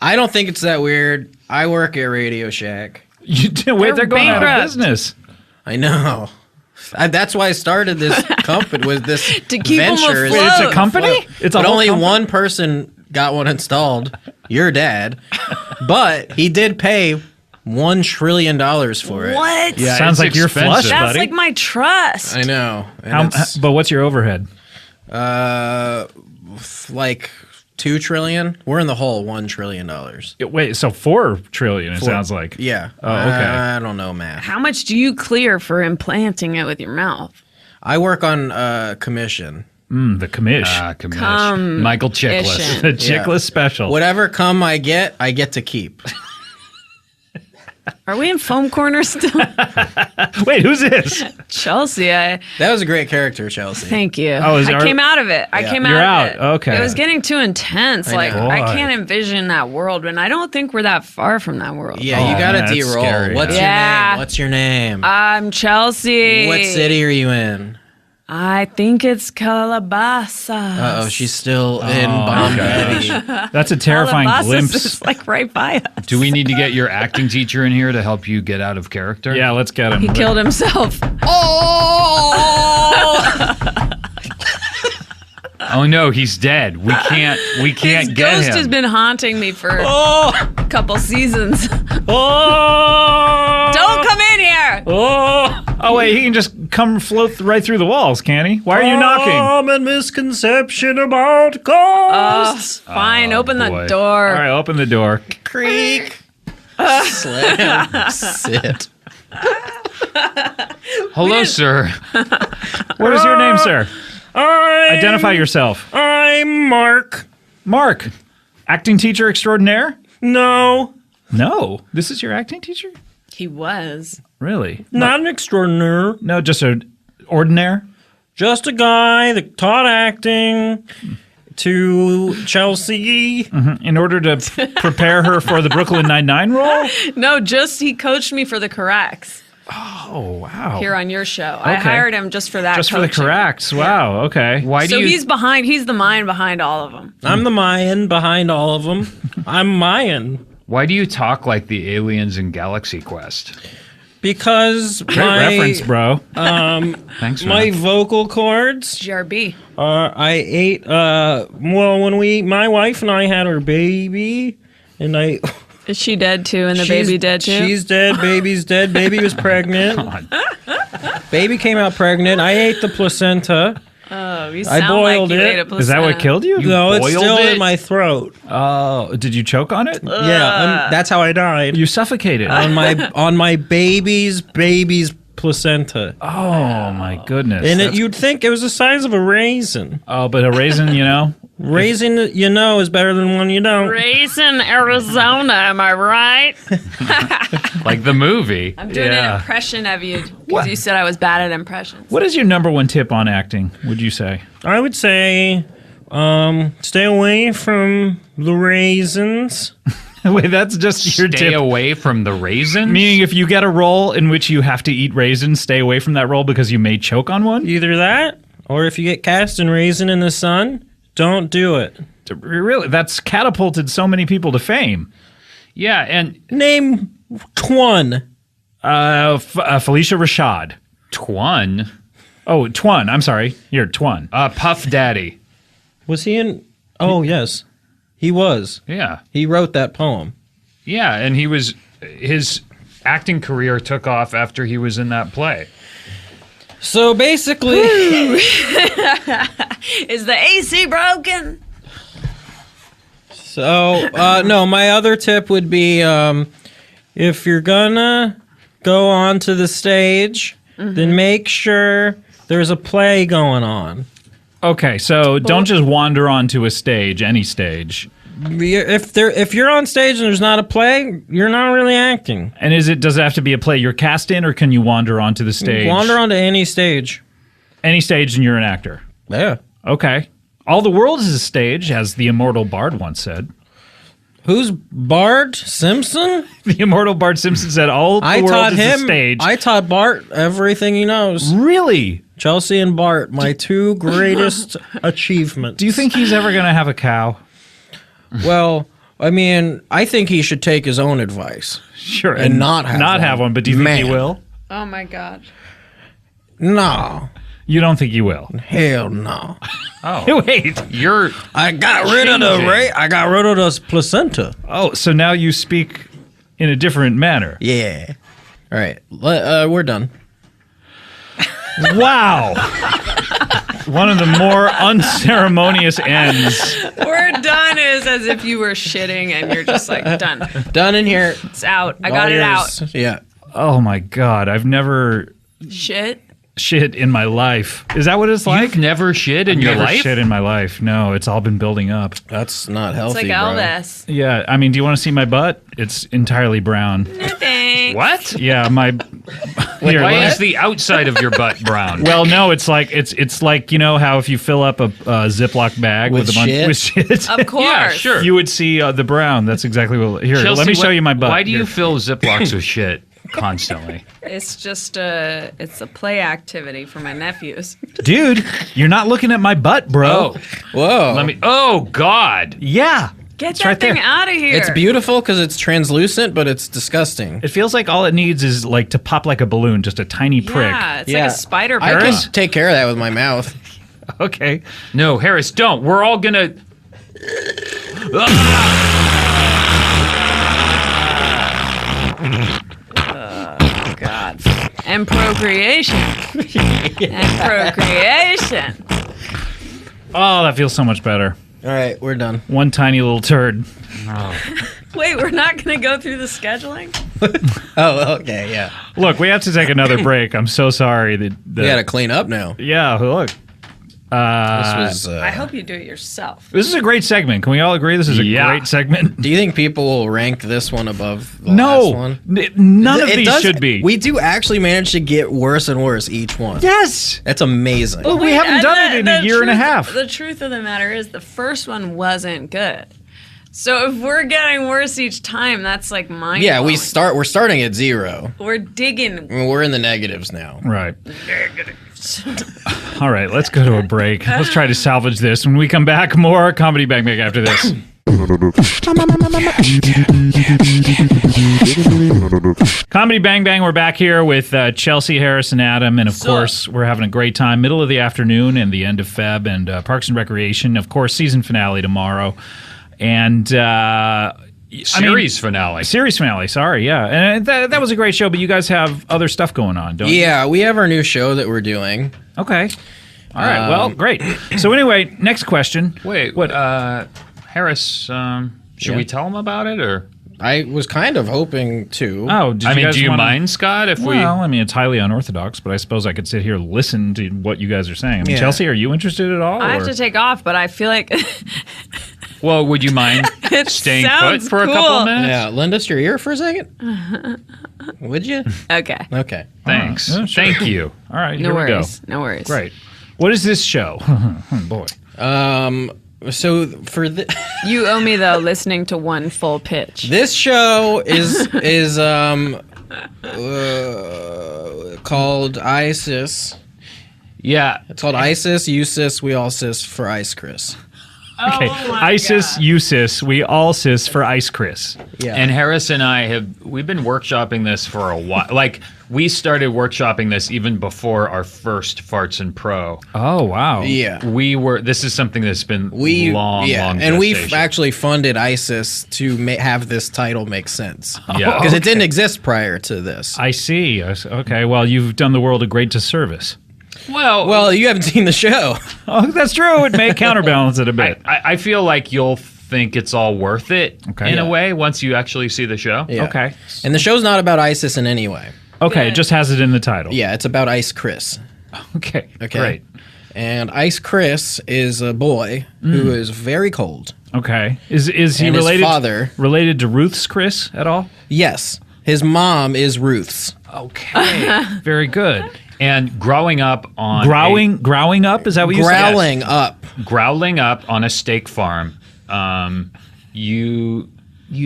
I don't think it's that weird. I work at Radio Shack. Wait, they're going out of bankrupt. business. I know. That's why I started this company with this To keep 'em venture. afloat. It's a company? It's a But whole only company? one person got one installed. Your dad. But he did pay $1 trillion for it. What? Yeah, sounds it's like you're expensive. flush, That's buddy. like my trust. I know. And it's, But what's your overhead? like 2 trillion. We're in the hole. $1 trillion. Wait, so 4 trillion, it sounds like. Yeah. Oh, okay. I don't know math. How much do you clear for implanting it with your mouth? I work on commission. The commish. Commish. Michael Chiklis. The Chickless special. Whatever cum I get to keep. Are we in foam corner still? Wait, who's this? Chelsea, That was a great character, Chelsea. thank you. Oh, I came out of it. I came You're out of out. it. Okay. It was getting too intense. Like, know. I Boy. can't envision that world, and I don't think we're that far from that world. Yeah, Oh, you got to man, that's de-roll. scary. What's Yeah. your name? What's your name? I'm Chelsea. What city are you in? I think it's Calabasas. Uh-oh, she's still in Bombay. That's a terrifying Calabasas glimpse. is like right by us. Do we need to get your acting teacher in here to help you get out of character? Yeah, let's get him. He killed himself. Oh no, he's dead. We can't His get ghost him. has been haunting me for a couple seasons. Oh! Don't come in here. Oh! Oh, wait, he can just come float right through the walls, can he? Why are you knocking? Common misconception about ghosts. Fine, open the boy. door. All right, open the door. Creak. Slam. Sit. Hello, sir. What is your name, sir? I'm, Identify yourself. I'm Mark. Mark, acting teacher extraordinaire? No, No, this is your acting teacher? He was. Really? not an extraordinaire. No, just an ordinaire? Just a guy that taught acting to Chelsea. In order to prepare her for the Brooklyn Nine-Nine role? No, just he coached me for the corrects Oh, wow. here on your show. I Okay. hired him just for that. Just for the coaching. corrects. Wow, okay. Why do So you? he's the mind behind all of them. I'm the Mayan behind all of them. I'm Mayan. Why do you talk like the aliens in Galaxy Quest? Because Great reference, bro. Thanks, my man. vocal cords, GRB. I ate, when my wife and I had our baby, and Is she dead too? And the she's- baby dead too? She's dead, baby's dead, baby was pregnant. Baby came out pregnant, I ate the placenta. Oh, you I sound boiled like you it. ate a Is that what placenta. killed you? No, it's boiled still it? in my throat. Oh, did you choke on it? Yeah, that's how I died. You suffocated. on my baby's placenta. Oh, my goodness. And That's- you'd think it was the size of a raisin. oh, but a raisin, you know? Raisin that you know is better than one you don't. Raisin, Arizona, am I right? Like the movie. I'm doing Yeah. an impression of you because you said I was bad at impressions. What is your number one tip on acting, would you say? I would say stay away from the raisins. Wait, that's just your Stay tip. away from the raisins. Meaning if you get a role in which you have to eat raisins, stay away from that role because you may choke on one? Either that, or if you get cast in Raisin in the Sun, don't do it. Really? That's catapulted so many people to fame. Yeah, and Name Twan. Felicia Rashad. Twan, Oh, Twan. I'm sorry. You're Twan. Puff Daddy. Was he in? Oh, yes. He was. Yeah, He wrote that poem. yeah, and his acting career took off after he was in that play. So basically, Is the AC broken? no, my other tip would be if you're gonna go onto the stage, then make sure there's a play going on. Okay, so don't just wander onto a stage, any stage. If you're on stage and there's not a play, you're not really acting. And does it have to be a play you're cast in, or can you wander onto the stage? Wander onto any stage. Any stage and you're an actor. Yeah. Okay. All the world is a stage, as the immortal Bard once said. Who's Bart Simpson? The immortal Bart Simpson said all the I world taught is him. a stage. I taught Bart everything he knows. Really? Chelsea and Bart, my two greatest achievements. Do you think he's ever going to have a cow? Well, I mean, I think he should take his own advice. Sure. And not have one. But do you think he Man. will? Oh my God. No. You don't think he will? Hell no. Wait. You're I got rid of the Changing. I got rid of the placenta. Oh, so now you speak in a different manner. Yeah. All right. We're done. Wow. One of the more unceremonious ends. We're done is as if you were shitting and you're just like, done. Done in here. It's out. I got it out. Yeah. Oh my God. I've never Shit. shit in my life. Is that what it's like? You've never shit in your Never life? shit in my life. No, it's all been building up. That's not It's healthy, like bro. Elvis. Yeah, I mean, do you want to see my butt? It's entirely brown. Thanks. What? Yeah, my. Here, Why let- is the outside of your butt brown? Well, no, it's like you know how if you fill up a Ziploc bag With with a bunch shit? with shit, Of course. Yeah, sure. you would see the brown. That's exactly what. Here, Chelsea, let me show what- you my butt. Why do you Here. fill Ziplocs with shit constantly? It's just it's a play activity for my nephews. Dude, you're not looking at my butt, bro. Oh, Whoa. let me. Oh God. Yeah, Get it's that right thing there. out of here. It's beautiful because it's translucent, but it's disgusting. It feels like all it needs is like to pop like a balloon, just a tiny prick. Yeah, it's like a spider I bite. can take care of that with my mouth. Okay. No, Harris, don't. We're all gonna. God. And procreation. And procreation. Oh, that feels so much better. All right, we're done. One tiny little turd. Wait, we're not going to go through the scheduling? Oh, okay, yeah. Look, we have to take another break. I'm so sorry. We got to clean up now. Yeah, look. This was. I hope you do it yourself. This is a great segment. Can we all agree this is a great segment? Do you think people will rank this one above the No. last one? None of It these does- should be. We do actually manage to get worse and worse each one. Yes. That's amazing. Well, we haven't done it in a year and a half. The truth of the matter is the first one wasn't good. So if we're getting worse each time, that's like mind Yeah, blowing. we're starting at 0. We're digging. I mean, we're in the negatives now. Right. All right, let's go to a break. Let's try to salvage this. When we come back, more Comedy Bang Bang after this. Comedy Bang Bang, we're back here with Chelsea, Harris, and Adam. And of course, we're having a great time. Middle of the afternoon and the end of Feb and Parks and Recreation. Of course, season finale tomorrow. And Series finale. Series finale, sorry, yeah. And that was a great show, but you guys have other stuff going on, don't you? Yeah, we have our new show that we're doing. Okay. All right, well, great. So anyway, next question. Wait, What? Harris, should we tell him about it or? I was kind of hoping to. Oh, did I you mean, guys do you wanna- mind, Scott, if we? Well, I mean, it's highly unorthodox, but I suppose I could sit here and listen to what you guys are saying. I mean, Yeah. Chelsea, are you interested at all? I have or- to take off, but I feel like Well, would you mind It staying put sounds for a couple cool. of minutes? Yeah, lend us your ear for a second. Would you? okay. Okay. Thanks. Yeah, sure. Thank you. All right, No here we go. worries. No worries. Great. What is this show? Boy. So for You owe me though listening to one full pitch. this show is called ISIS. Yeah. It's called ISIS, USIS, we all sis for Ice Chris. Okay. ISIS, USIS, we all sis for Ice Chris. Yeah. And Harris and I we've been workshopping this for a while. Like we started workshopping this even before our first Farts and Pro. Oh, wow. yeah. This is something that's been long and we've gestation. actually funded ISIS to have this title make sense. Yeah. Because it didn't exist prior to this. I see. Okay, well, you've done the world a great disservice. Well, you haven't seen the show. Oh, that's true. It may counterbalance it a bit. I feel like you'll think it's all worth it Okay. in Yeah. a way once you actually see the show. Yeah. Okay. And the show's not about ISIS in any way. Okay, it just has it in the title. Yeah, it's about Ice Chris. Okay. Okay. Great. And Ice Chris is a boy who is very cold. Okay. Is he And his related father- related to Ruth's Chris at all? Yes. His mom is Ruth's. Okay. Very good. And growing up on Growing up, is that what you said? Growling up. growling up on a steak farm, you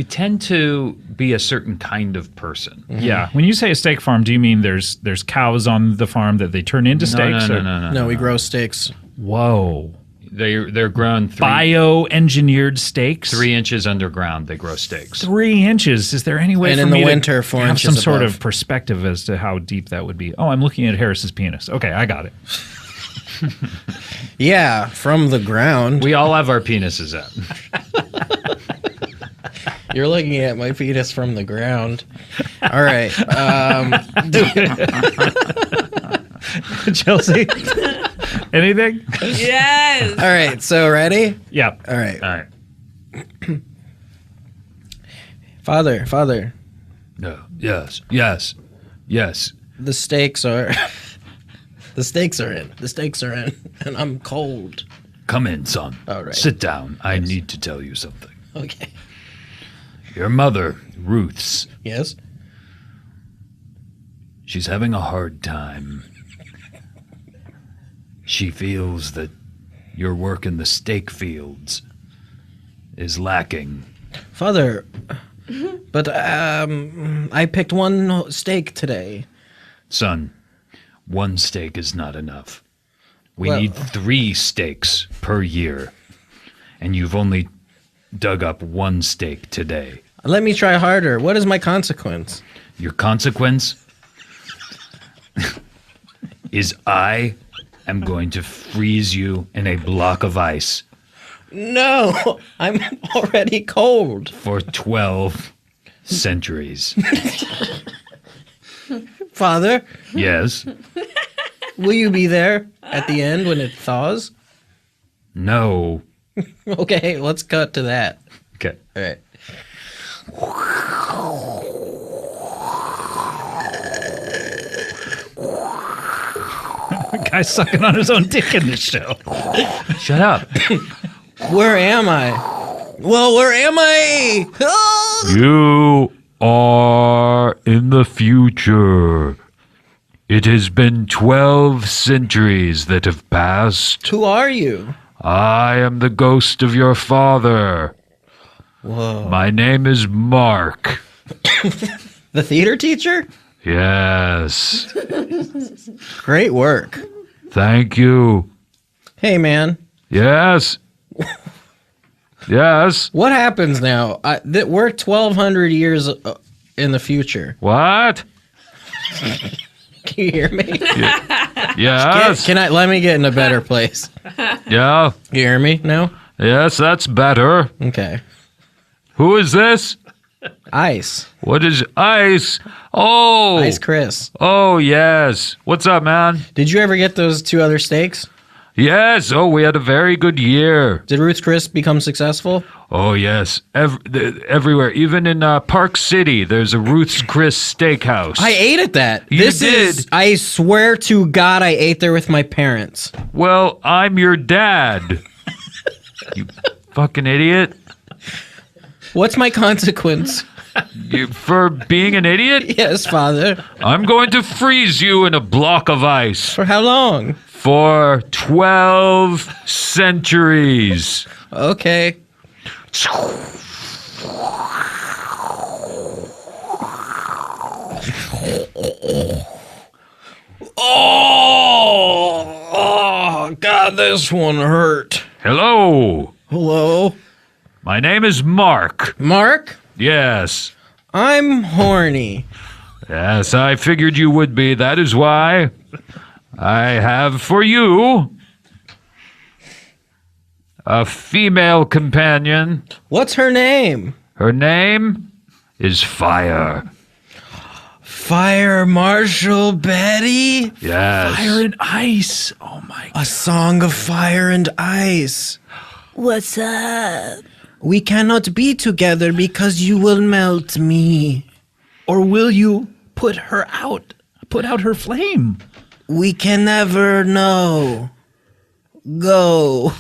tend to be a certain kind of person. Yeah. When you say a steak farm, do you mean there's cows on the farm that they turn into steaks? or- No, we grow steaks. Whoa. They're grown Bioengineered steaks? 3 inches underground. They grow steaks. 3 inches. Is there any way And for in the me winter, to 4 have inches some sort above. of perspective as to how deep that would be? Oh, I'm looking at Harris's penis. Okay, I got it. Yeah, from the ground. We all have our penises out. You're looking at my penis from the ground. All right. Chelsea? Anything? Yes. All right. So ready? Yeah. All right. All right. Father, No. Yes. Yes. Yes. the stakes are the stakes are in. The stakes are in. And I'm cold. Come in, son. All right. Sit down. I need to tell you something. Okay. Your mother, Ruth's, Yes? she's having a hard time. She feels that your work in the steak fields is lacking. Father, but I picked one steak today. Son, one steak is not enough. We Well- need 3 steaks per year. And you've only dug up 1 steak today. Let me try harder. What is my consequence? Your consequence is I am going to freeze you in a block of ice No, I'm already cold. for 12 centuries. Father, Yes. will you be there at the end when it thaws? No. Okay, let's cut to that. Okay. All right. Guy's sucking on his own dick in this show. Shut up. Where am I? Well, where am I? Oh! You are in the future. It has been 12 centuries that have passed. Who are you? I am the ghost of your father. Whoa. My name is Mark. The theater teacher? Yes. Great work. Thank you. Hey, man. Yes. Yes. What happens now? We're 1,200 years in the future. What? Can you hear me? Yes. Can I? Let me get in a better place. Yeah. You hear me now? Yes, that's better. Okay. Who is this? Ice. What is Ice? Oh. Ice Chris. Oh, yes. What's up, man? Did you ever get those 2 other steaks? Yes. Oh, we had a very good year. Did Ruth's Chris become successful? Oh, yes. Everywhere. Even in Park City, there's a Ruth's Chris Steakhouse. I ate at that. You did? I swear to God, I ate there with my parents. Well, I'm your dad. You fucking idiot. What's my consequence? For being an idiot? Yes, Father. I'm going to freeze you in a block of ice For how long? for 12 centuries. Okay. Oh, God, this one hurt. Hello. Hello? My name is Mark. Mark? Yes. I'm horny. Yes, I figured you would be. That is why I have for you a female companion. What's her name? Her name is Fire. Fire Marshal Betty? Yes. Fire and ice. Oh my. A song of fire and ice. What's up? We cannot be together because you will melt me. Or will you put her out? Put out her flame. We can never know. Go.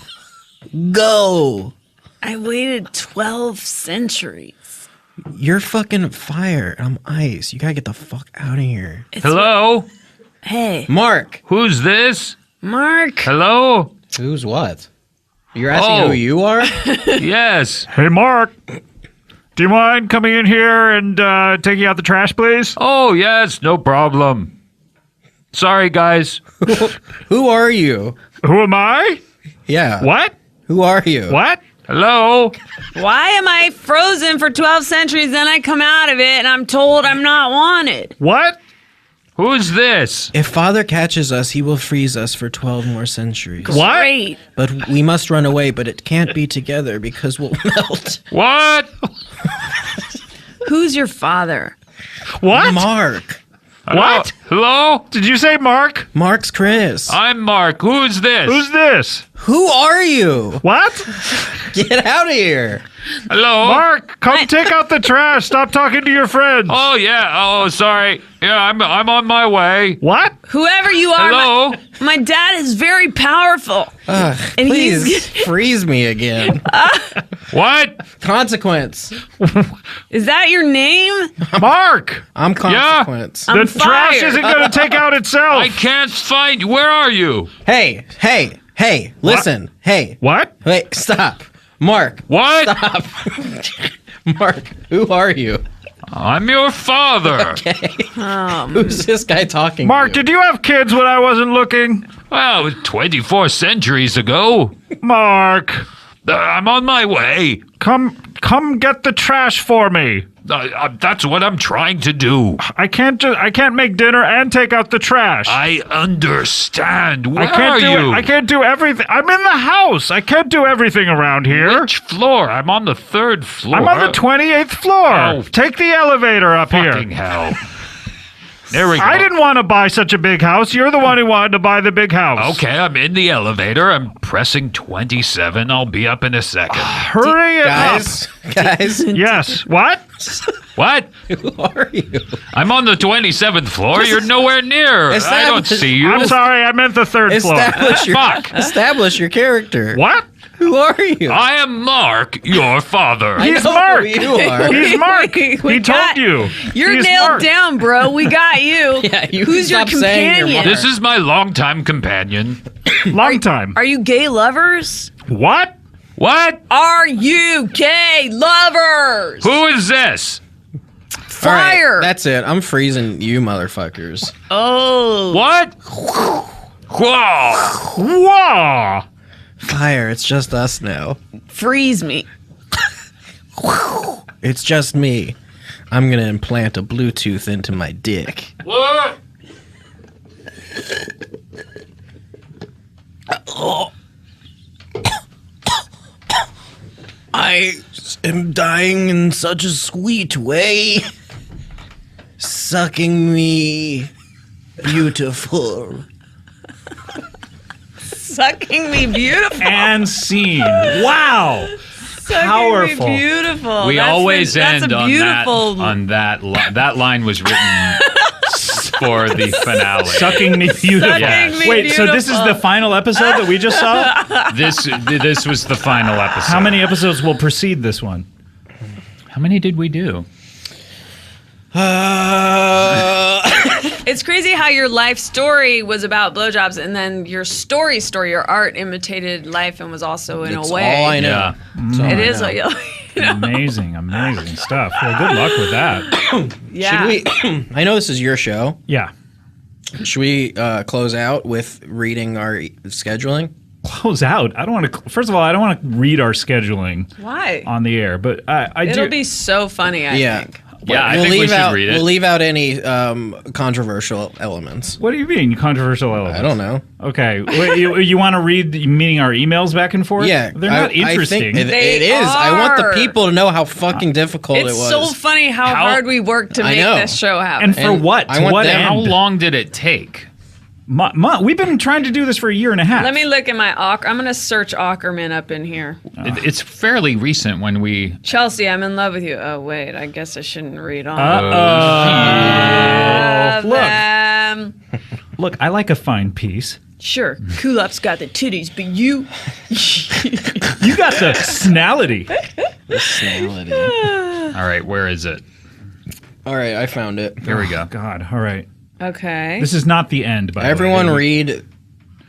Go. I waited 12 centuries. You're fucking fire. I'm ice. You gotta get the fuck out of here. Hello? Hey, Mark. Who's this? Mark. Hello? Who's what? You're asking Oh. who you are? Yes. Hey, Mark. Do you mind coming in here and taking out the trash, please? Oh, yes, no problem. Sorry, guys. Who are you? Who am I? Yeah. What? Who are you? What? Hello? Why am I frozen for 12 centuries, then I come out of it and I'm told I'm not wanted? What? Who's this? If Father catches us, he will freeze us for 12 more centuries. What? Great. But we must run away, but it can't be together because we'll melt. What? Who's your father? What? Mark. What? Hello? Did you say Mark? Mark's Chris. I'm Mark. Who's this? Who's this? Who are you? What? Get out of here. Hello? Mark, come take out the trash. Stop talking to your friends. Oh, yeah. Oh, sorry. Yeah, I'm on my way. What? Whoever you are, Hello? my dad is very powerful. And Please freeze me again. What? Consequence. Is that your name? Mark! I'm consequence. The I'm trash fired. isn't going to take out itself. I can't find you. Where are you? Hey, listen. Hey, What? wait, stop. Mark, What? stop. Mark, who are you? I'm your father. Who's this guy talking Mark, to? did you have kids when I wasn't looking? Well, it was 24 centuries ago. Mark, I'm on my way. come get the trash for me. That's what I'm trying to do. I can't make dinner and take out the trash. I understand. Where I can't are do you? it. I can't do everything. I'm in the house. I can't do everything around here. Which floor? I'm on the 3rd floor. I'm on the 28th floor. Oh. Take the elevator up Fucking here. hell. There we go. I didn't want to buy such a big house. You're the one who wanted to buy the big house. Okay, I'm in the elevator. I'm pressing 27. I'll be up in a second. Hurry it Guys, up. Yes. What? What? who are you? I'm on the 27th floor. You're nowhere near. I don't see you. I'm sorry. I meant the third floor. Establish your character. What? Who are you? I am Mark, your father. He's know Mark. who you are. He's Mark. We He got- told you. You're He's nailed Mark. down, bro. We got you. Yeah, you Who's your stop saying your companion? mom. This is my longtime companion. Long time. Are you gay lovers? What? What? Are you gay lovers? Who is this? All right, Fire. that's it. I'm freezing you motherfuckers. Oh. What? Whoa. Whoa. Fire, it's just us now. Freeze me. It's just me. I'm gonna implant a Bluetooth into my dick. What? I am dying in such a sweet way. Sucking me beautiful. Sucking me beautiful. And scene. Wow. Sucking powerful. me beautiful. We That's always that's end a on that. beautiful. On that. That line was written for the finale. Sucking me beautiful. Sucking me Wait, so this is beautiful. the final episode that we just saw? This was the final episode. How many episodes will precede this one? How many did we do? It's crazy how your life story was about blowjobs, and then your story, your art imitated life and was also in That's a way. all I know. Yeah. That's all It I is know. what you know. Amazing stuff. Well, good luck with that. Yeah. Should we? I know this is your show. Yeah. Should we close out with reading our scheduling? Close out. I don't want to. First of all, I don't want to read our scheduling Why? on the air, but I do. It'll be so funny, I Yeah. think. Yeah, I we'll think we leave should out, read it. We'll leave out any controversial elements. What do you mean controversial elements? I don't know. Okay, Wait, you want to read meaning our emails back and forth? Yeah, they're not interesting. I think They it is. I want the are. people to know how fucking difficult it It's was. so funny how hard we worked to I make know. this show happen. and for And what? I To want what them- end? How long did it take? We've been trying to do this for a year and a half. Let me look at my I'm going to search Aukerman up in here. It's fairly recent when we. Chelsea, I'm in love with you. Oh, wait. I guess I shouldn't read on. Look, look. I like a fine piece. Sure. Kulop's got the titties, but you. You got the snality. Personality. All right, where is it? All right, I found it. Here we go. God. All right. Okay. This is not the end. By Everyone the way. read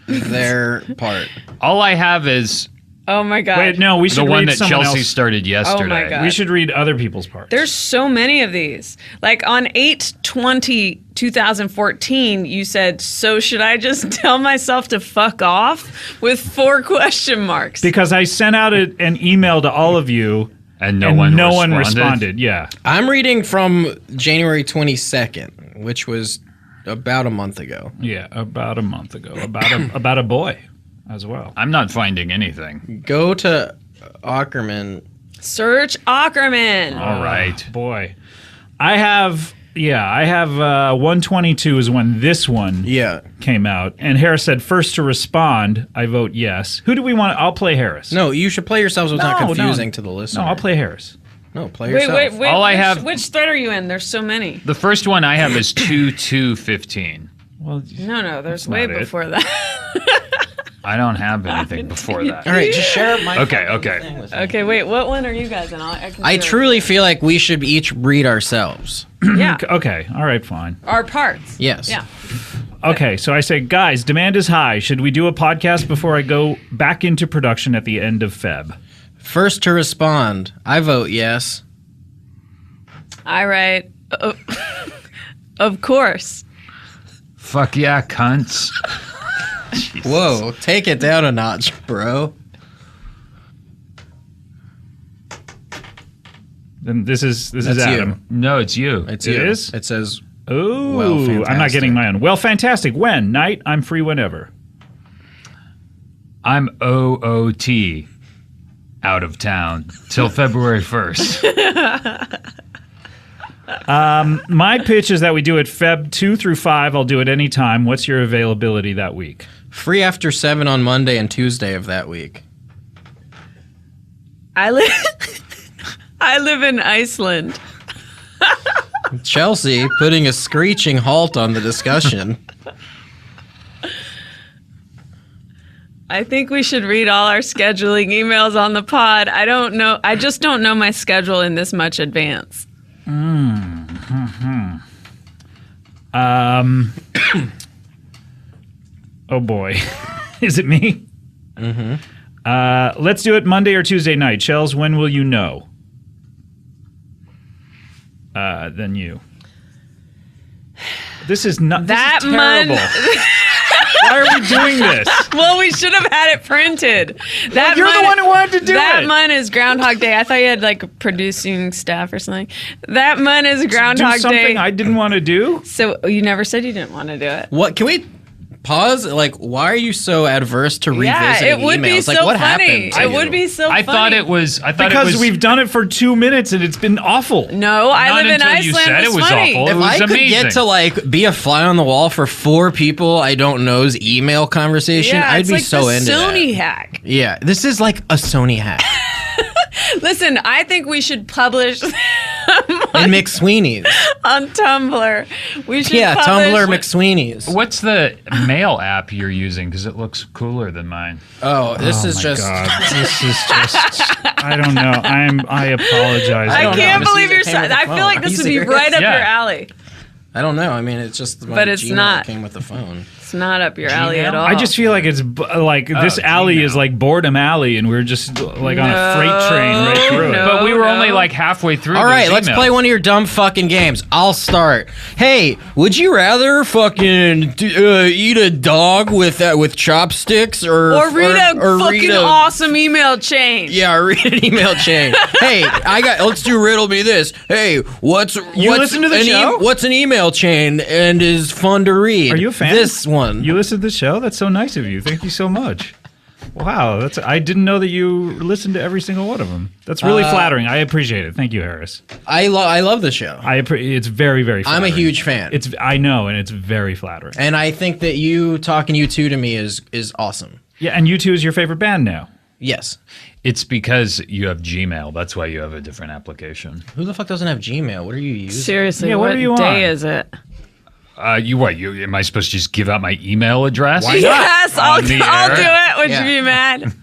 their part. All I have is Oh my God. Wait, no. We the should one read that someone Chelsea else. started yesterday. God. We should read other people's parts. There's so many of these. Like on 8/20/2014, you said, "So should I just tell myself to fuck off?" with 4 question marks. Because I sent out an email to all of you, And and no one responded. Yeah. I'm reading from January 22nd, which was about a month ago. Yeah. About a month ago. About a boy as well. I'm not finding anything. Go to Aukerman. Search Aukerman. All right. Boy. I have 122 is when this one Yeah. came out. And Harris said, first to respond, I vote yes. Who do we want? I'll play Harris. No, you should play yourselves. It's not No, confusing no. to the listener. No, I'll play Harris. No, play Wait, yourself. wait. All I which, have- Which thread are you in? There's so many. The first one I have is 2/2/15. Well, No, there's way not it. before that. I don't have anything before that. All right, just share my Okay, fucking okay. thing with me. Okay, wait. What one are you guys in? I can I do it. truly feel like we should each read ourselves. Yeah. okay. All right, fine. Our parts. Yes. Yeah. Okay, so I say, guys, demand is high. Should we do a podcast before I go back into production at the end of Feb? First to respond, I vote yes. I write. Of course. Fuck yeah, cunts. Whoa, take it down a notch, bro. Then this is That's Adam. No, it's you. It's It you. is? It says Ooh, Well, I'm not fantastic. getting my own. Well, fantastic. When? Night? I'm free whenever. I'm OOT out of town till February 1st. My pitch is that we do it Feb 2 through 5. I'll do it anytime. What's your availability that week? Free after 7 on Monday and Tuesday of that week. I live in Iceland. Chelsea putting a screeching halt on the discussion. I think we should read all our scheduling emails on the pod. I don't know. I just don't know my schedule in this much advance. Oh boy. Is it me? Mm-hmm. Let's do it Monday or Tuesday night. Shells, when will you know? Then you. This is not. That this is terrible. Why are we doing this? Well, we should have had it printed. That You're the one who wanted to do that it. month is Groundhog Day. I thought you had like producing staff or something. That month is Do Groundhog something Day. I didn't want to do. So you never said you didn't want to do it. What? Can we pause? Like, why are you so adverse to Yeah, revisiting it would emails? be Like, so what funny. happened to It you? would be so I funny. thought it was Because we've done it for 2 minutes and it's been awful. No, I Not live in until you Iceland. said It's it was funny. awful. If It was I could amazing. get to like be a fly on the wall for 4 people I don't know's email conversation, Yeah, I'd it's be like so the into Sony that. hack. Yeah, this is like a Sony hack. Listen, I think we should publish And McSweeney's. on Tumblr. We should Yeah, publish. Tumblr McSweeney's. What's the mail app you're using? Because it looks cooler than mine. Oh, this is my just. God. This is just. I don't know. I apologize. I don't know. can't I'm just believe using you're. came with the I phone. feel like Are this you would be serious? right up Yeah. your alley. I don't know. I mean, it's just my But it's Gmail not. came with the phone. It's not up your alley at all. I just feel like it's like this alley Gmail. is like boredom alley, and we're just like on a freight train right through no. it. But we were no. only like halfway through. All right, those let's emails. play one of your dumb fucking games. I'll start. Hey, would you rather fucking eat a dog with chopsticks or read a or fucking read a, awesome email chain. Yeah, read an email chain. Hey, let's do riddle me this. Hey, what's listen to the show? What's an email chain and is fun to read? Are you a fan? This one. You listen to the show? That's so nice of you. Thank you so much. Wow, I didn't know that you listened to every single one of them. That's really flattering. I appreciate it. Thank you, Harris. I love the show. It's very, very I'm flattering. a huge fan. I know, and it's very flattering. And I think that you talking U2 to me is awesome. Yeah, and U2 is your favorite band now. Yes. It's because you have Gmail. That's why you have a different application. Who the fuck doesn't have Gmail? What are you using? Seriously, Yeah, what what are you day on? is it? You am I supposed to just give out my email address? Yes, I'll On do the air? it. Would Yeah. you be mad?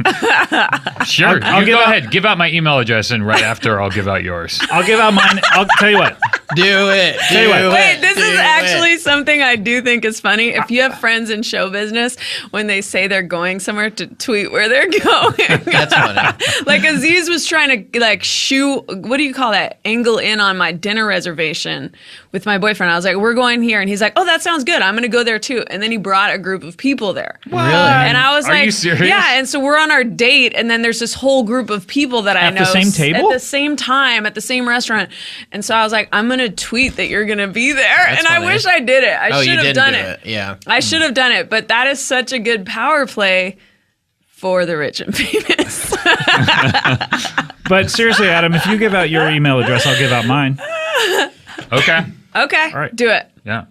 Sure. I'll you give go out- ahead. Give out my email address, and right after, I'll give out yours. I'll give out mine. I'll tell you what. Do it. Tell you what. Wait, this is do actually it. something I do think is funny. If you have friends in show business, when they say they're going somewhere, to tweet where they're going. That's funny. Like Aziz was trying to like shoot, what do you call that? Angle in on my dinner reservation with my boyfriend. I was like, we're going here. And he's like, oh, that sounds good. I'm going to go there too. And then he brought a group of people there. Really? And I was Are like, you serious? yeah. And so we're on our date. And then there's this whole group of people that I At know. the same table? At the same time, at the same restaurant. And so I was like, I'm going to tweet that you're going to be there. That's and funny. I wish I did it. I Oh, should you have didn't done do it. Yeah. I should have done it. But that is such a good power play for the rich and famous. But seriously, Adam, if you give out your email address, I'll give out mine. Okay. Okay. All right. Do it. Yeah.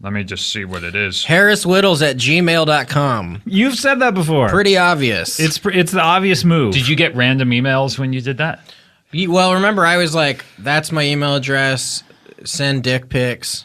Let me just see what it is. HarrisWittels@gmail.com. You've said that before. Pretty obvious. It's the obvious move. Did you get random emails when you did that? Well, remember, I was like, that's my email address. Send dick pics.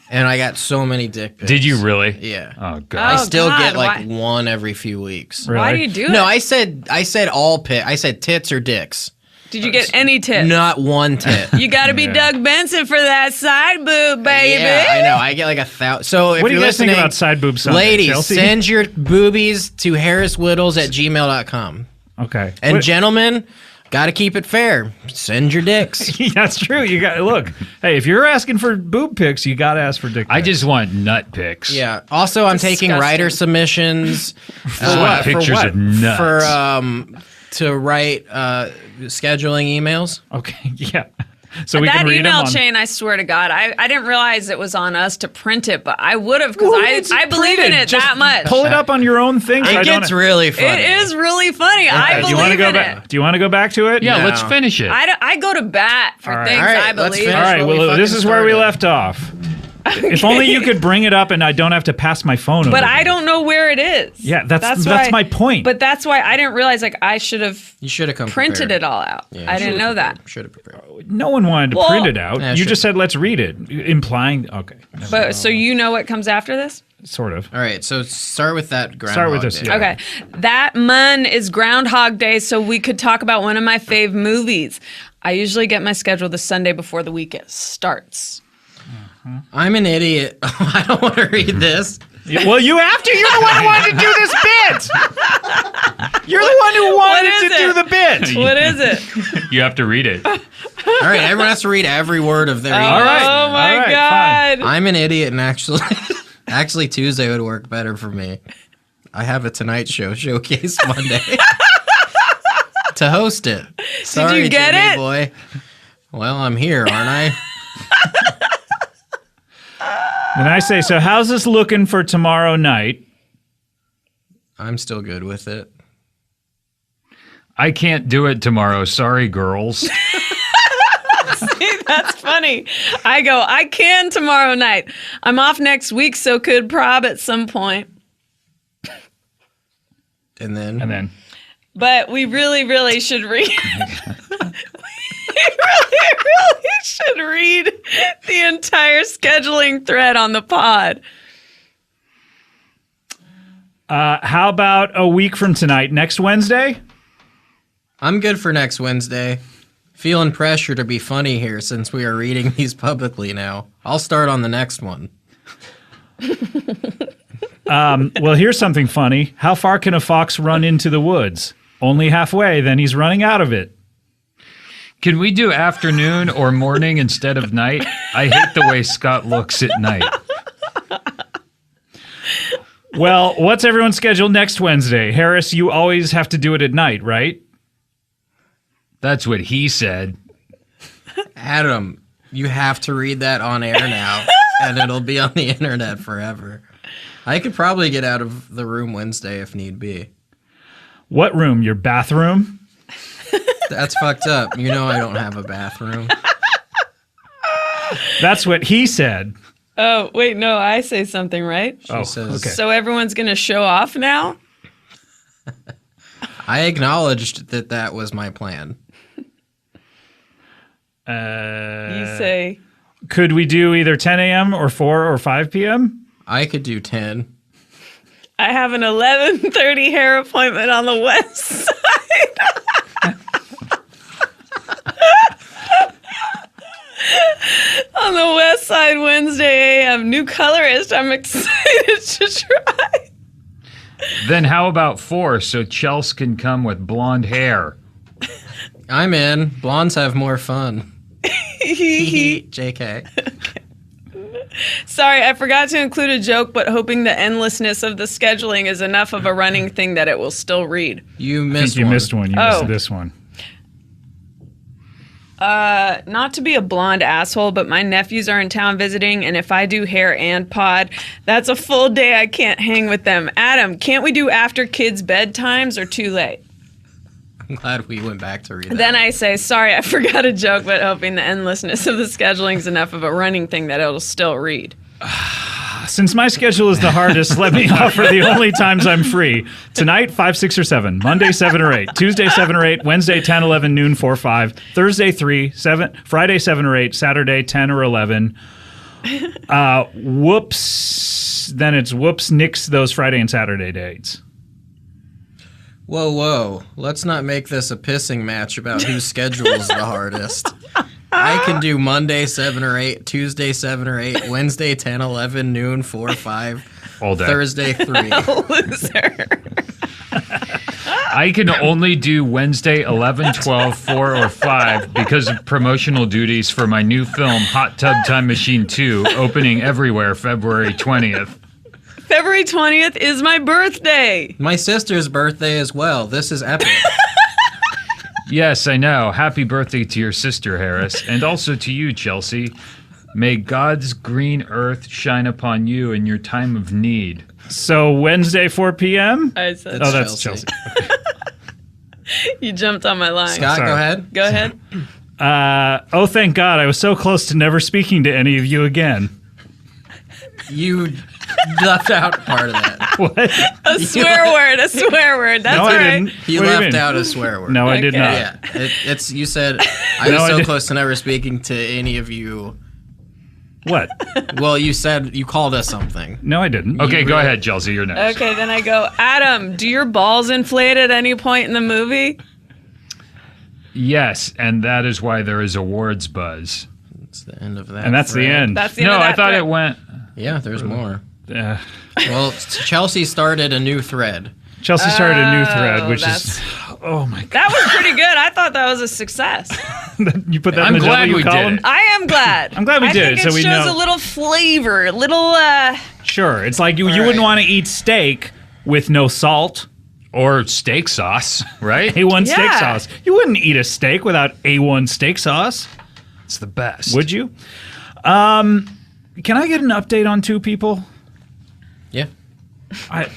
And I got so many dick pics. Did you really? Yeah. Oh I god. Oh, still God, get like why? one every few weeks. Really? Why do you do No, it? I said all pic. I said tits or dicks. Did you get any tips? Not one tit. You got to be Doug Benson for that side boob, baby. Yeah, I know. I get like 1,000. So if What do you're you guys think listening, about side boob Sunday, ladies, Chelsea? send your boobies to harriswittels@gmail.com. Okay. And What- gentlemen, got to keep it fair. Send your dicks. That's true. You got look. Hey, if you're asking for boob pics, you got to ask for dick pics. I just want nut pics. Yeah. Also, I'm taking Disgusting. writer submissions. what? Pictures of nuts. For to write scheduling emails. Okay. Yeah. so we that can read them email on. chain, I swear to God, I didn't realize it was on us to print it, but I would have because I believe in it Just that much. Pull it up on your own thing. It gets really funny. It is really funny. I Do you want to believe go in back? it. Do you want to go back to it? Yeah, No. let's finish it. I go to bat for right. things All right, I let's believe finish. in. All right. what we Well, this fucking is where we started. left off. If only you could bring it up and I don't have to pass my phone over. But I here. don't know where it is. Yeah, that's why- my point. But that's why I didn't realize I should have You should have come printed prepared. it all out. Yeah, I didn't know that. Should have prepared. No one wanted to Well- print it out. Yeah, You sure. just said let's read it, implying okay, But so you know what comes after this? sort of. All right, so start with that Groundhog Start with this, Day. yeah. Okay. That Mon is Groundhog Day, so we could talk about one of my fave movies. I usually get my schedule the Sunday before the week starts. I'm an idiot. I don't want to read this. Yeah, well, you have to. You're the one who wanted to do this bit. You're the one who wanted What to is do it? the bit. What is it? You have to read it. All right, everyone has to read every word of their email. All right. Oh my All right, God. I'm an idiot, and actually Tuesday would work better for me. I have a Tonight Show showcase Monday to host it. Sorry, you get Jimmy it? boy. Well, I'm here, aren't I? And I say, so how's this looking for tomorrow night? I'm still good with it. I can't do it tomorrow. Sorry, girls. That's funny. I go, I can tomorrow night. I'm off next week, so could prob at some point. And then, And then But we really, really should read. We really should read the entire scheduling thread on the pod. how about a week from tonight, next Wednesday? I'm good for next Wednesday. Feeling pressure to be funny here since we are reading these publicly now. I'll start on the next one. Well, here's something funny. How far can a fox run into the woods? Only halfway, then he's running out of it. Can we do afternoon or morning instead of night? I hate the way Scott looks at night. Well, what's everyone's schedule next Wednesday? Harris, you always have to do it at night, right? That's what he said. Adam, you have to read that on air now, and it'll be on the internet forever. I could probably get out of the room Wednesday if need be. What room? Your bathroom? That's fucked up. You know I don't have a bathroom. That's what he said. Oh, wait, no, I say something, right? She says, okay. So everyone's going to show off now? I acknowledged that was my plan. You say, Could we do either 10 a.m. or 4 or 5 p.m.? I could do 10. I have an 11:30 hair appointment on the west side. On the west side, Wednesday AM. New colorist. I'm excited to try. Then how about 4 so Chelsea can come with blonde hair? I'm in. Blondes have more fun. JK. Sorry, I forgot to include a joke, but hoping the endlessness of the scheduling is enough of a running thing that it will still read. You I missed think you one. missed one. You Oh. missed this one. Not to be a blonde asshole, but my nephews are in town visiting, and if I do hair and pod, that's a full day I can't hang with them. Adam, can't we do after kids' bedtimes or too late? I'm glad we went back to read that. Then I say, sorry, I forgot a joke, but hoping the endlessness of the scheduling is enough of a running thing that it'll still read. Since my schedule is the hardest, let me offer the only times I'm free. Tonight, 5, 6, or 7. Monday, 7 or 8. Tuesday, 7 or 8. Wednesday, 10, 11, noon, 4, 5. Thursday, 3, 7. Friday, 7 or 8. Saturday, 10 or 11. Whoops. Then it's whoops, nix those Friday and Saturday dates. Whoa. Let's not make this a pissing match about whose schedule is the hardest. I can do Monday 7 or 8, Tuesday 7 or 8, Wednesday 10, 11, noon, 4, 5, All day. Thursday 3. Loser. I can only do Wednesday 11, 12, 4, or 5 because of promotional duties for my new film, Hot Tub Time Machine 2, opening everywhere February 20th. February 20th is my birthday. My sister's birthday as well. This is epic. Yes, I know. Happy birthday to your sister, Harris, and also to you, Chelsea. May God's green earth shine upon you in your time of need. So Wednesday, 4 p.m.? I said, Oh, that's Chelsea. you jumped on my line. Scott, Sorry. go ahead. Go ahead. Oh, thank God. I was so close to never speaking to any of you again. You left out part of that. What? A swear word. A swear word. That's No, right. I didn't. You What do left mean? out a swear word. No, I did Okay. not. Yeah, it's you said I was No, I so didn't. close to never speaking to any of you. What? Well, you said you called us something. No, I didn't. Okay, go ahead, Chelsea. You're next. Okay, then I go, Adam, do your balls inflate at any point in the movie? Yes, and that is why there is awards buzz. It's the end of that. And that's the thread. end. That's the No, end of I that thought thread. it went. Yeah, there's more. Uh, Well, Chelsea started a new thread. Chelsea started a new thread, which that's- is... Oh, my God. That was pretty good. I thought that was a success. You put that I'm in the glad W we did column? it. I am glad. I'm glad we I did think it, so we shows know. a little flavor, a little, Sure. It's like you All wouldn't right. want to eat steak with no salt. Or steak sauce, right? A1 steak Yeah. sauce. You wouldn't eat a steak without A1 steak sauce, It's the best. would you? Can I get an update on two people? Yeah.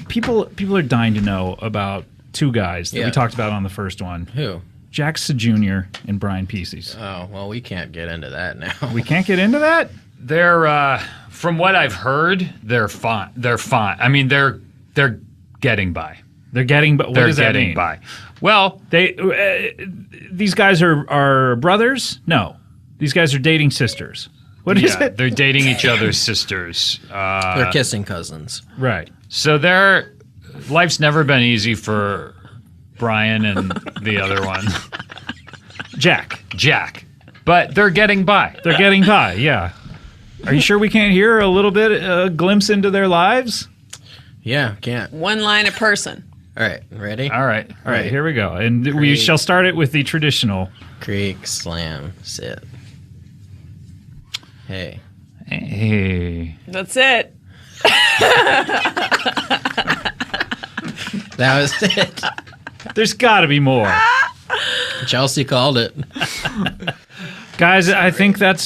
People are dying to know about two guys that Yeah. we talked about on the first one. Who? Jackson Jr. and Brian Pieces. Oh, well, we can't get into that now. We can't get into that? They're from what I've heard, they're fine. They're fine. I mean, they're getting by. They're getting, but what They're does that getting mean? by. Well, These guys are brothers? No. These guys are dating sisters. What is yeah, it? they're dating each other's sisters. They're kissing cousins. Right. So life's never been easy for Brian and the other one, Jack. But they're getting by. They're getting by, yeah. Are you sure we can't hear a little bit, a glimpse into their lives? Yeah, can't. one line a person. All right, ready? All right. All right, here we go. And we shall start it with the traditional. Creak, slam, sit. Hey. Hey. That's it. That was it. There's got to be more. Chelsea called it. Guys, I think that's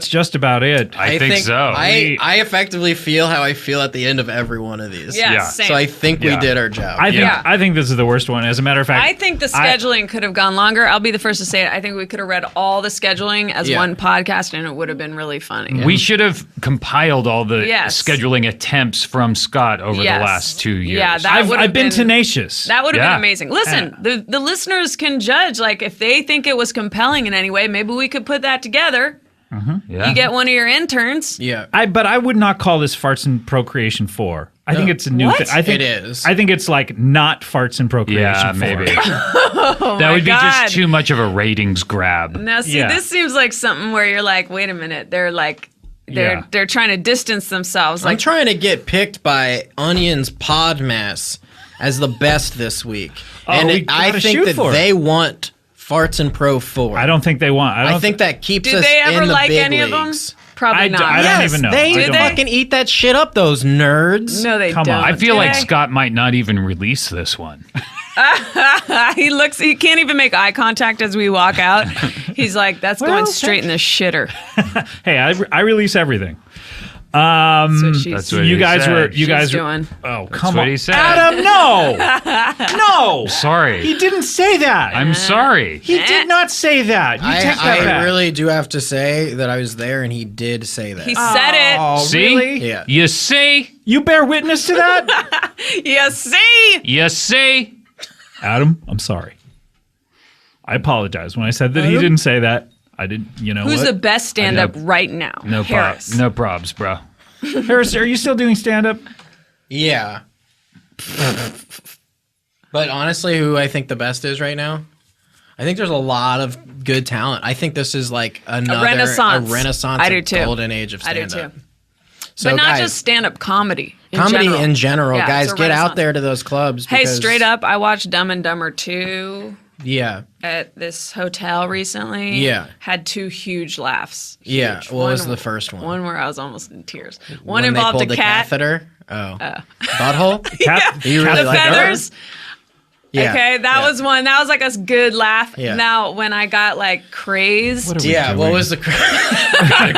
just about it. I think so. I effectively feel how I feel at the end of every one of these. Yeah, Yeah. same. So I think Yeah. we did our job. I think this is the worst one. As a matter of fact, I think the scheduling could have gone longer. I'll be the first to say it. I think we could have read all the scheduling as Yeah. one podcast, and it would have been really funny. We should have compiled all the Yes. scheduling attempts from Scott over Yes. the last 2 years. Yeah, that I've would have been tenacious. That would have Yeah. been amazing. Listen, the listeners can judge. Like, if they think it was compelling in any way, maybe we could put that together. Yeah. You get one of your interns. yeah. But I would not call this Farts and Procreation 4. I think it's a new What? thing. I think It is. I think it's like not Farts and Procreation Yeah, 4. maybe. Oh That my would be God. just too much of a ratings grab. Now, see, Yeah. this seems like something where you're like, wait a minute. Yeah. They're trying to distance themselves. I'm Like, trying to get picked by Onion's Podmass as the best this week. Oh, And we I gotta think shoot that for it. they want Farts and Pro 4. I don't think they want. I think that keeps do us they ever in the like big any leagues. of them? Probably not. I don't Yes, even know. They I don't- fucking eat that shit up, those nerds. No, they Come don't. on. I feel Do like they? Scott might not even release this one. He can't even make eye contact as we walk out. He's like, that's going straight in the shitter. Hey, I release everything. That's what she's That's what You he guys said. were. You she's guys doing. Oh, come what on, he said. Adam! No, no. Sorry. He didn't say that. I'm sorry. He did not say that. You take that I back. really do have to say that I was there and he did say that. He said it. Oh, See? really? Yeah. You see? You bear witness to that, You see? You see? Adam. I'm sorry. I apologize when I said that he didn't say that. I didn't. You know Who's what? the best stand-up right now? No Harris. props. No probs, bro. Harris, are you still doing stand up? Yeah. But honestly, who I think the best is right now? I think there's a lot of good talent. I think this is like another renaissance. renaissance I do of too. golden age of I do stand-up. too. So But not guys, just stand-up comedy. comedy general. in general. Yeah, Guys, it's a get out renaissance. there to those clubs. Hey, because- straight up, I watched Dumb and Dumber 2 Yeah. at this hotel recently. Yeah. Had 2 huge laughs. Yeah. Huge. What was One- the first one? One where I was almost in tears. One When they involved pulled a the cat. catheter? Oh. Butthole? Cat, You really The like feathers. Yeah. Okay, that was one. That was like a good laugh. Yeah. Now, when I got like crazed. What are we Yeah, doing? what was the? All right,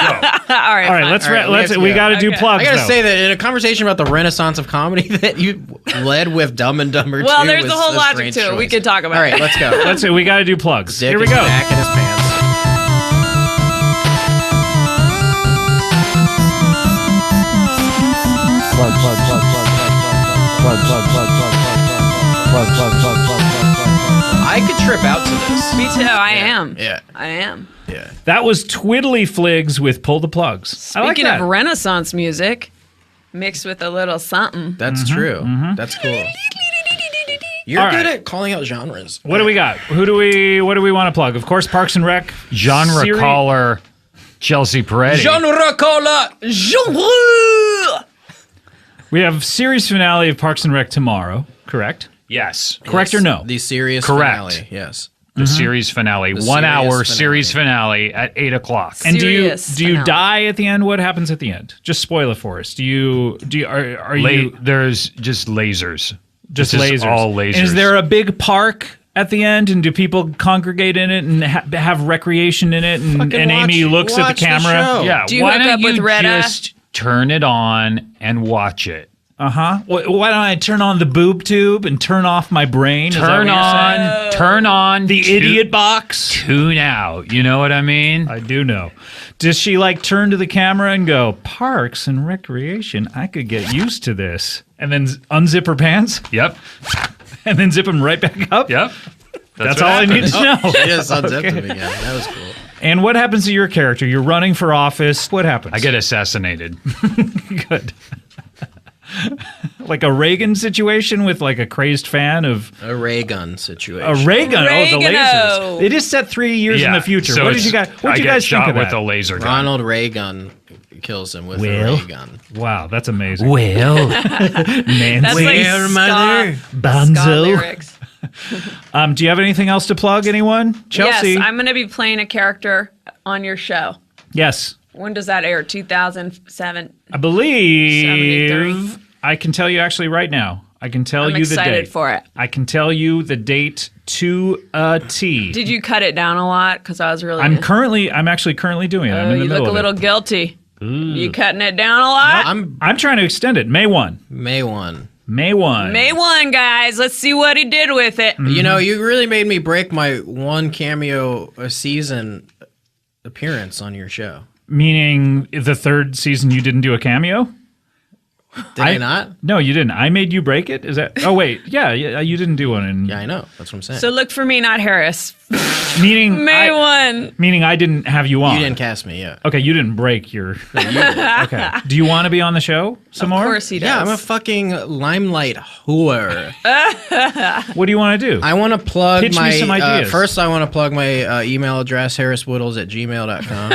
All right, fine. let's All right, we have to we go. got to do Okay. plugs. I gotta though. say that in a conversation about the renaissance of comedy that you led with Dumb and Dumber 2 Well, there's was a whole a logic strange to it. We choice. could talk about All right, it. let's go. Let's see. We got to do plugs. Dick Here we is go. back in his pants. I could trip out to this. Me too. I am. Yeah. I am. Yeah. That was Twiddly Fligs with Pull the Plugs. I like Speaking that. of Renaissance music, mixed with a little something. That's true. That's cool. You're All good right. at calling out genres. What do we got? What do we want to plug? Of course, Parks and Rec. Genre Siri- caller Chelsea Peretti. Genre caller. Genre. We have series finale of Parks and Rec tomorrow, correct? Yes. Correct or no? The serious Correct. finale. Yes. The series finale. The 1 hour serious series finale at 8 o'clock. And Serious do you finale. die at the end? What happens at the end? Just spoil it for us. Are you There's just lasers. just This lasers? is all lasers. And is there a big park at the end? And do people congregate in it and have recreation in it? And, Fucking Amy watch- looks at the watch the camera. show. Yeah. Do you why hook don't up with you Retta? just turn it on and watch it? Why don't I turn on the boob tube and turn off my brain? Is that Turn what you're saying? turn on The idiot box. Tune out. You know what I mean? I do know. Does she like turn to the camera and go, Parks and Recreation? I could get used to this. And then unzip her pants Yep. and then zip them right back up? Yep. That's what all I need happens. to know. She just unzipped him again. That was cool. And what happens to your character? You're running for office. What happens? I get assassinated. good. Like a Reagan situation with like a crazed fan of A ray gun situation. a ray gun. Oh, the Oregano. lasers. It is set 3 years in the future. so What did it's- you guys? What I did you get guys think shot of with that? a laser gun. Ronald Reagan kills him with Well. a ray gun. Wow, that's amazing. Well, Nancy. That's like Where, mother? Ska Bonzo. lyrics. Do you have anything else to plug? Anyone? Chelsea. Yes, I'm going to be playing a character on your show. Yes. When does that air? 2007. I believe 73. I can tell you actually right now. I can tell I'm you the excited date. for it. I can tell you the date to a T. Did you cut it down a lot? Because I was really. I'm actually currently doing it. I'm Oh, in the you middle look a of little it. guilty. You cutting it down a lot? I'm trying to extend it. May 1. May 1. May 1. May 1, guys. Let's see what he did with it. You know, you really made me break my one cameo a season appearance on your show. Meaning the third season you didn't do a cameo? Did I not? No, you didn't. I made you break it? Is that? Oh, wait. Yeah, you didn't do one. Yeah, I know. That's what I'm saying. So look for me, not Harris. Meaning May I, 1. Meaning I didn't have you on. you didn't cast me, yeah. Okay, you didn't break your. Okay. Do you want to be on the show some Of more? course he does. Yeah, I'm a fucking limelight whore. What do you want to do? I want to plug Pitch me my. some ideas. First, I want to plug my email address, harriswittels@gmail.com.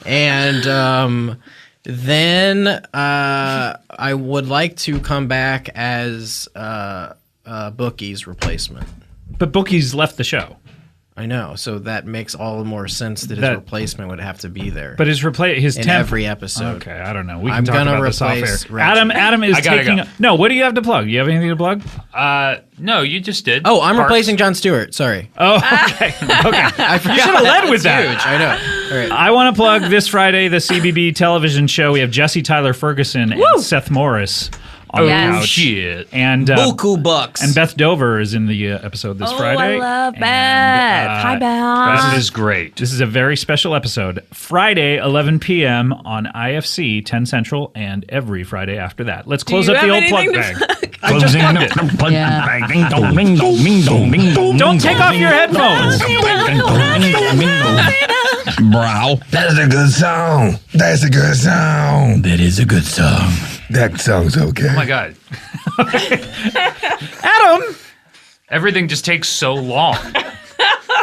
And then I would like to come back as Bookie's replacement. But Bookie's left the show. I know, so that makes all the more sense that his That- replacement would have to be there. But his in temp. every episode. Okay, I don't know. We can I'm talk gonna about this off air. replace Ratchet. Adam is I gotta taking. go. No, what do you have to plug? You have anything to plug? no, you just did. Oh, I'm Parks. replacing Jon Stewart. Sorry. Oh, okay. Okay. I forgot. You should have led with It's that. huge. I know. All right. I want to plug this Friday the CBB television show. We have Jesse Tyler Ferguson and Seth Morris on the Yes. couch. Shit. And Buku bucks. and Beth Dover is in the episode this Oh, Friday. I love Beth. And, Hi, Beth. This is great. This is a very special episode. Friday, 11 p.m. on IFC, 10 Central, and every Friday after that. Let's close you up the have old plug anything to bag. I just plugged it. Don't take off your headphones. Bro, that's a good song. That's a good song. That is a good song. That song's okay. Oh my God. Adam! Everything just takes so long.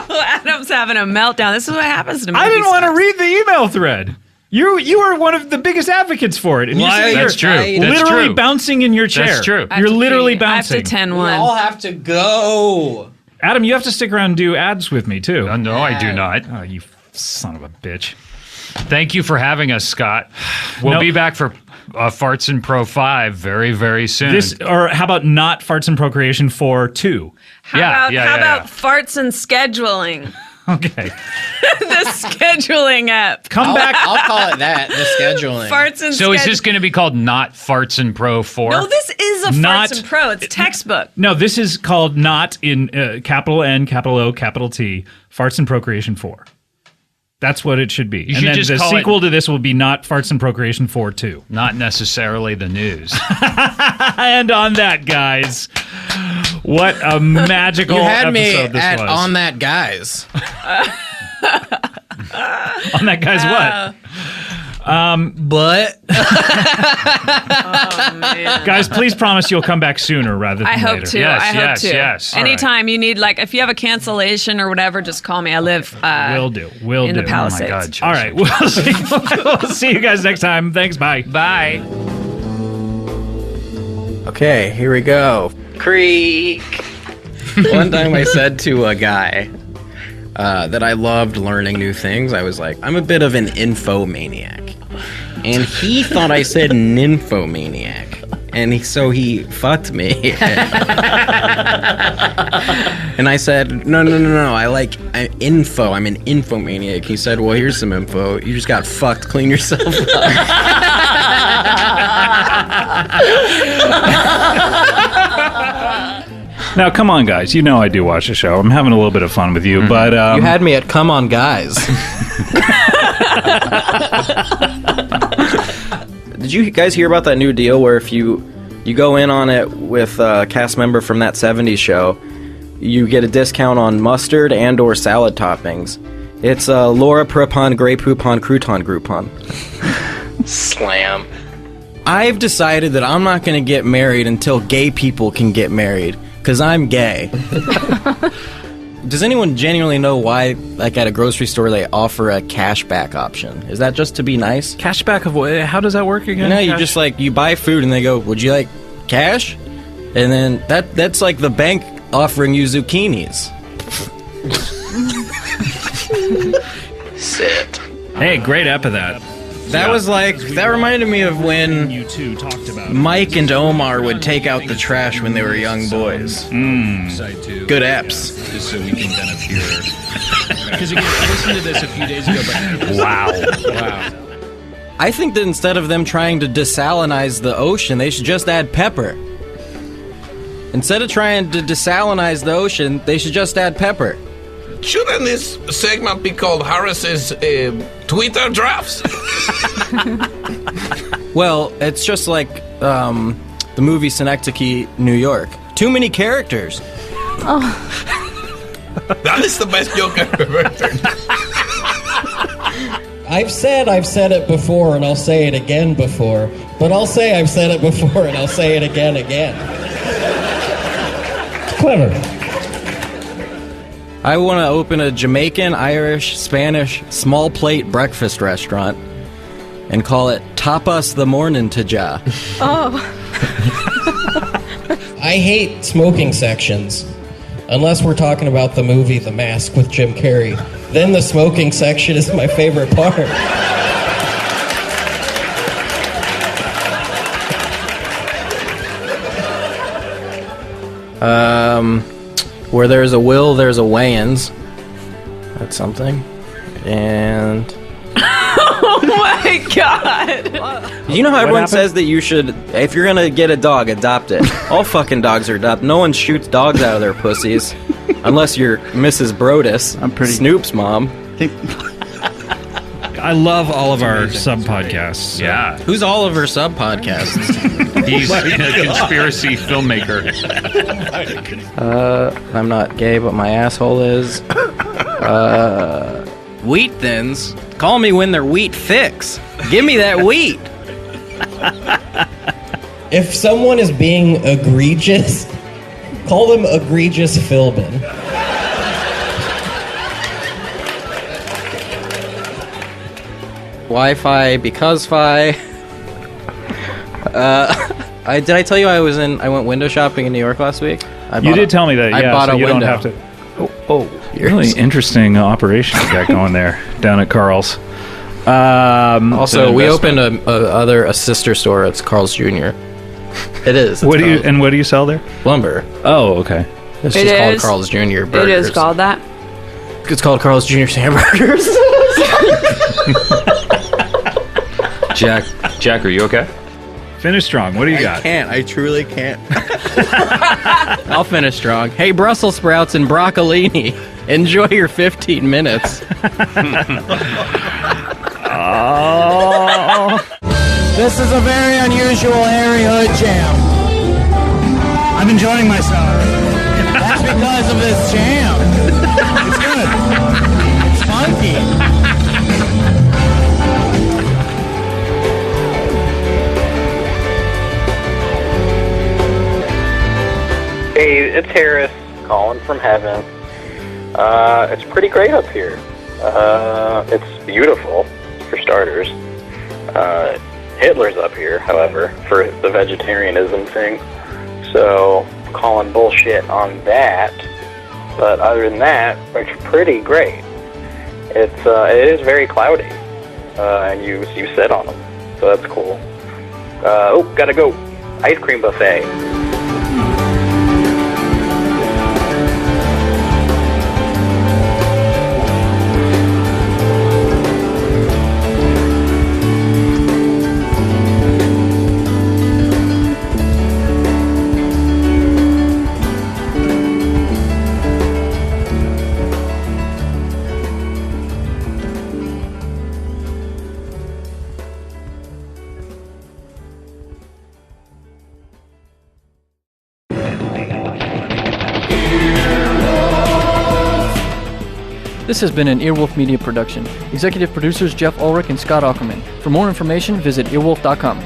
Adam's having a meltdown. This is what happens to me. I didn't want to read the email thread. You are one of the biggest advocates for it. And you're sitting That's here true. That's literally true. bouncing in your chair. That's true. You're literally bouncing. I have to 10 we 1. all have to go. Adam, you have to stick around and do ads with me, too. No, I do not. Oh, you son of a bitch. Thank you for having us, Scott. We'll No. be back for Farts in Pro 5 very, very soon. Or how about not farts and procreation for 2? How about farts and scheduling? Okay. The scheduling app. Come back. I'll call it that. The scheduling. Farts and So is this going to be called Not Farts in Pro 4? No, this is a Not- Farts and Pro. It's textbook. No, this is called not in capital N, capital O, capital T, farts and procreation 4. That's what it should be. You And should then just the call sequel to this will be not farts and procreation 4 2. Not necessarily the news. And on that, guys, what a magical You had me episode this at was. On That Guys. On that, guys, what? But Oh, man. Guys, please promise you'll come back sooner rather than I hope later. to. Yes, I hope yes, to. yes. All Anytime you need, like, if you have a cancellation or whatever, just call me. I live Will do. Will in do. the Palisades. Oh my God, Joseph. All right, we'll see you guys next time. Thanks, bye. Bye. okay, here we go. Creek. One time I said to a guy that I loved learning new things. I was like, I'm a bit of an infomaniac. And he thought I said nymphomaniac. And so he fucked me. And I said, no. I'm info. I'm an infomaniac. He said, well, here's some info. You just got fucked. Clean yourself up. Now, come on, guys. You know I do watch the show. I'm having a little bit of fun with you, but You had me at come on, guys. Did you guys hear about that new deal where if you go in on it with a cast member from that 70s show, you get a discount on mustard and or salad toppings? It's Laura Prepon, Grey Poupon, Crouton Groupon. Slam. I've decided that I'm not going to get married until gay people can get married, because I'm gay. Does anyone genuinely know why, like at a grocery store, they offer a cashback option? Is that just to be nice? cashback of what? How does that work again? No, you just like, you buy food and they go, would you like cash? And then that's like the bank offering you zucchinis. Sit. Hey, great ep of that. That was like, that reminded me of when You two talked about Mike and Omar would take out the trash when they were young boys. Good apps. Just so we can kind of hear. Because again, I listened to this a few days ago, but wow. I think that instead of them trying to desalinize the ocean, they should just add pepper. Instead of trying to desalinize the ocean, they should just add pepper. Shouldn't this segment be called Harris's Twitter drafts? Well, it's just like the movie Synecdoche, New York. Too many characters. That is the best joke I've ever heard. I've said it before and I'll say it again before, but I'll say I've said it before and I'll say it again. It's clever. I want to open a Jamaican, Irish, Spanish, small plate breakfast restaurant and call it Tapas the Morning to Ja. I hate smoking sections. Unless we're talking about the movie The Mask with Jim Carrey. Then the smoking section is my favorite part. Where there's a will, there's a weigh-ins. That's something. And Oh my God. you know how everyone says that you should, if you're gonna get a dog, adopt it. All fucking dogs are adopted. No one shoots dogs out of their pussies. Unless you're Mrs. Brodus, Snoop's mom. I love all of our sub-podcasts. Yeah. Who's all of her sub-podcasts? He's a conspiracy filmmaker. I'm not gay, but my asshole is. Wheat thins? Call me when they're wheat thicks. Give me that wheat. If someone is being egregious, call them egregious Philbin. Wi-Fi because Fi. Did I tell you I went window shopping in New York last week? You did tell me that, I yeah, bought so a you window. don't have to... Oh, really interesting operation you got going there, down at Carl's. Also, we opened a sister store. It's Carl's Jr. It is. What do you sell there? Lumber. Oh, okay. It's just called Carl's Jr. Burgers. It is called that. It's called Carl's Jr. Hamburgers. Jack, are you okay? Finish strong. What do you got? I truly can't. I'll finish strong. Hey, Brussels sprouts and broccolini. Enjoy your 15 minutes. This is a very unusual Harry Hood jam. I'm enjoying myself. That's because of this jam. It's good. It's funky. Hey, it's Harris calling from heaven. It's pretty great up here. It's beautiful, for starters. Hitler's up here, however, for the vegetarianism thing. So, calling bullshit on that. But other than that, it's pretty great. It is very cloudy, and you sit on them, so that's cool. Gotta go. Ice cream buffet. This has been an Earwolf Media production. Executive producers Jeff Ulrich and Scott Aukerman. For more information, visit earwolf.com.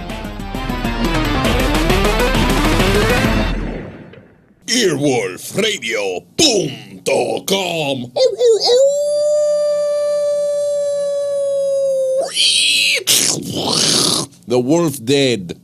Earwolfradio.com. The wolf dead.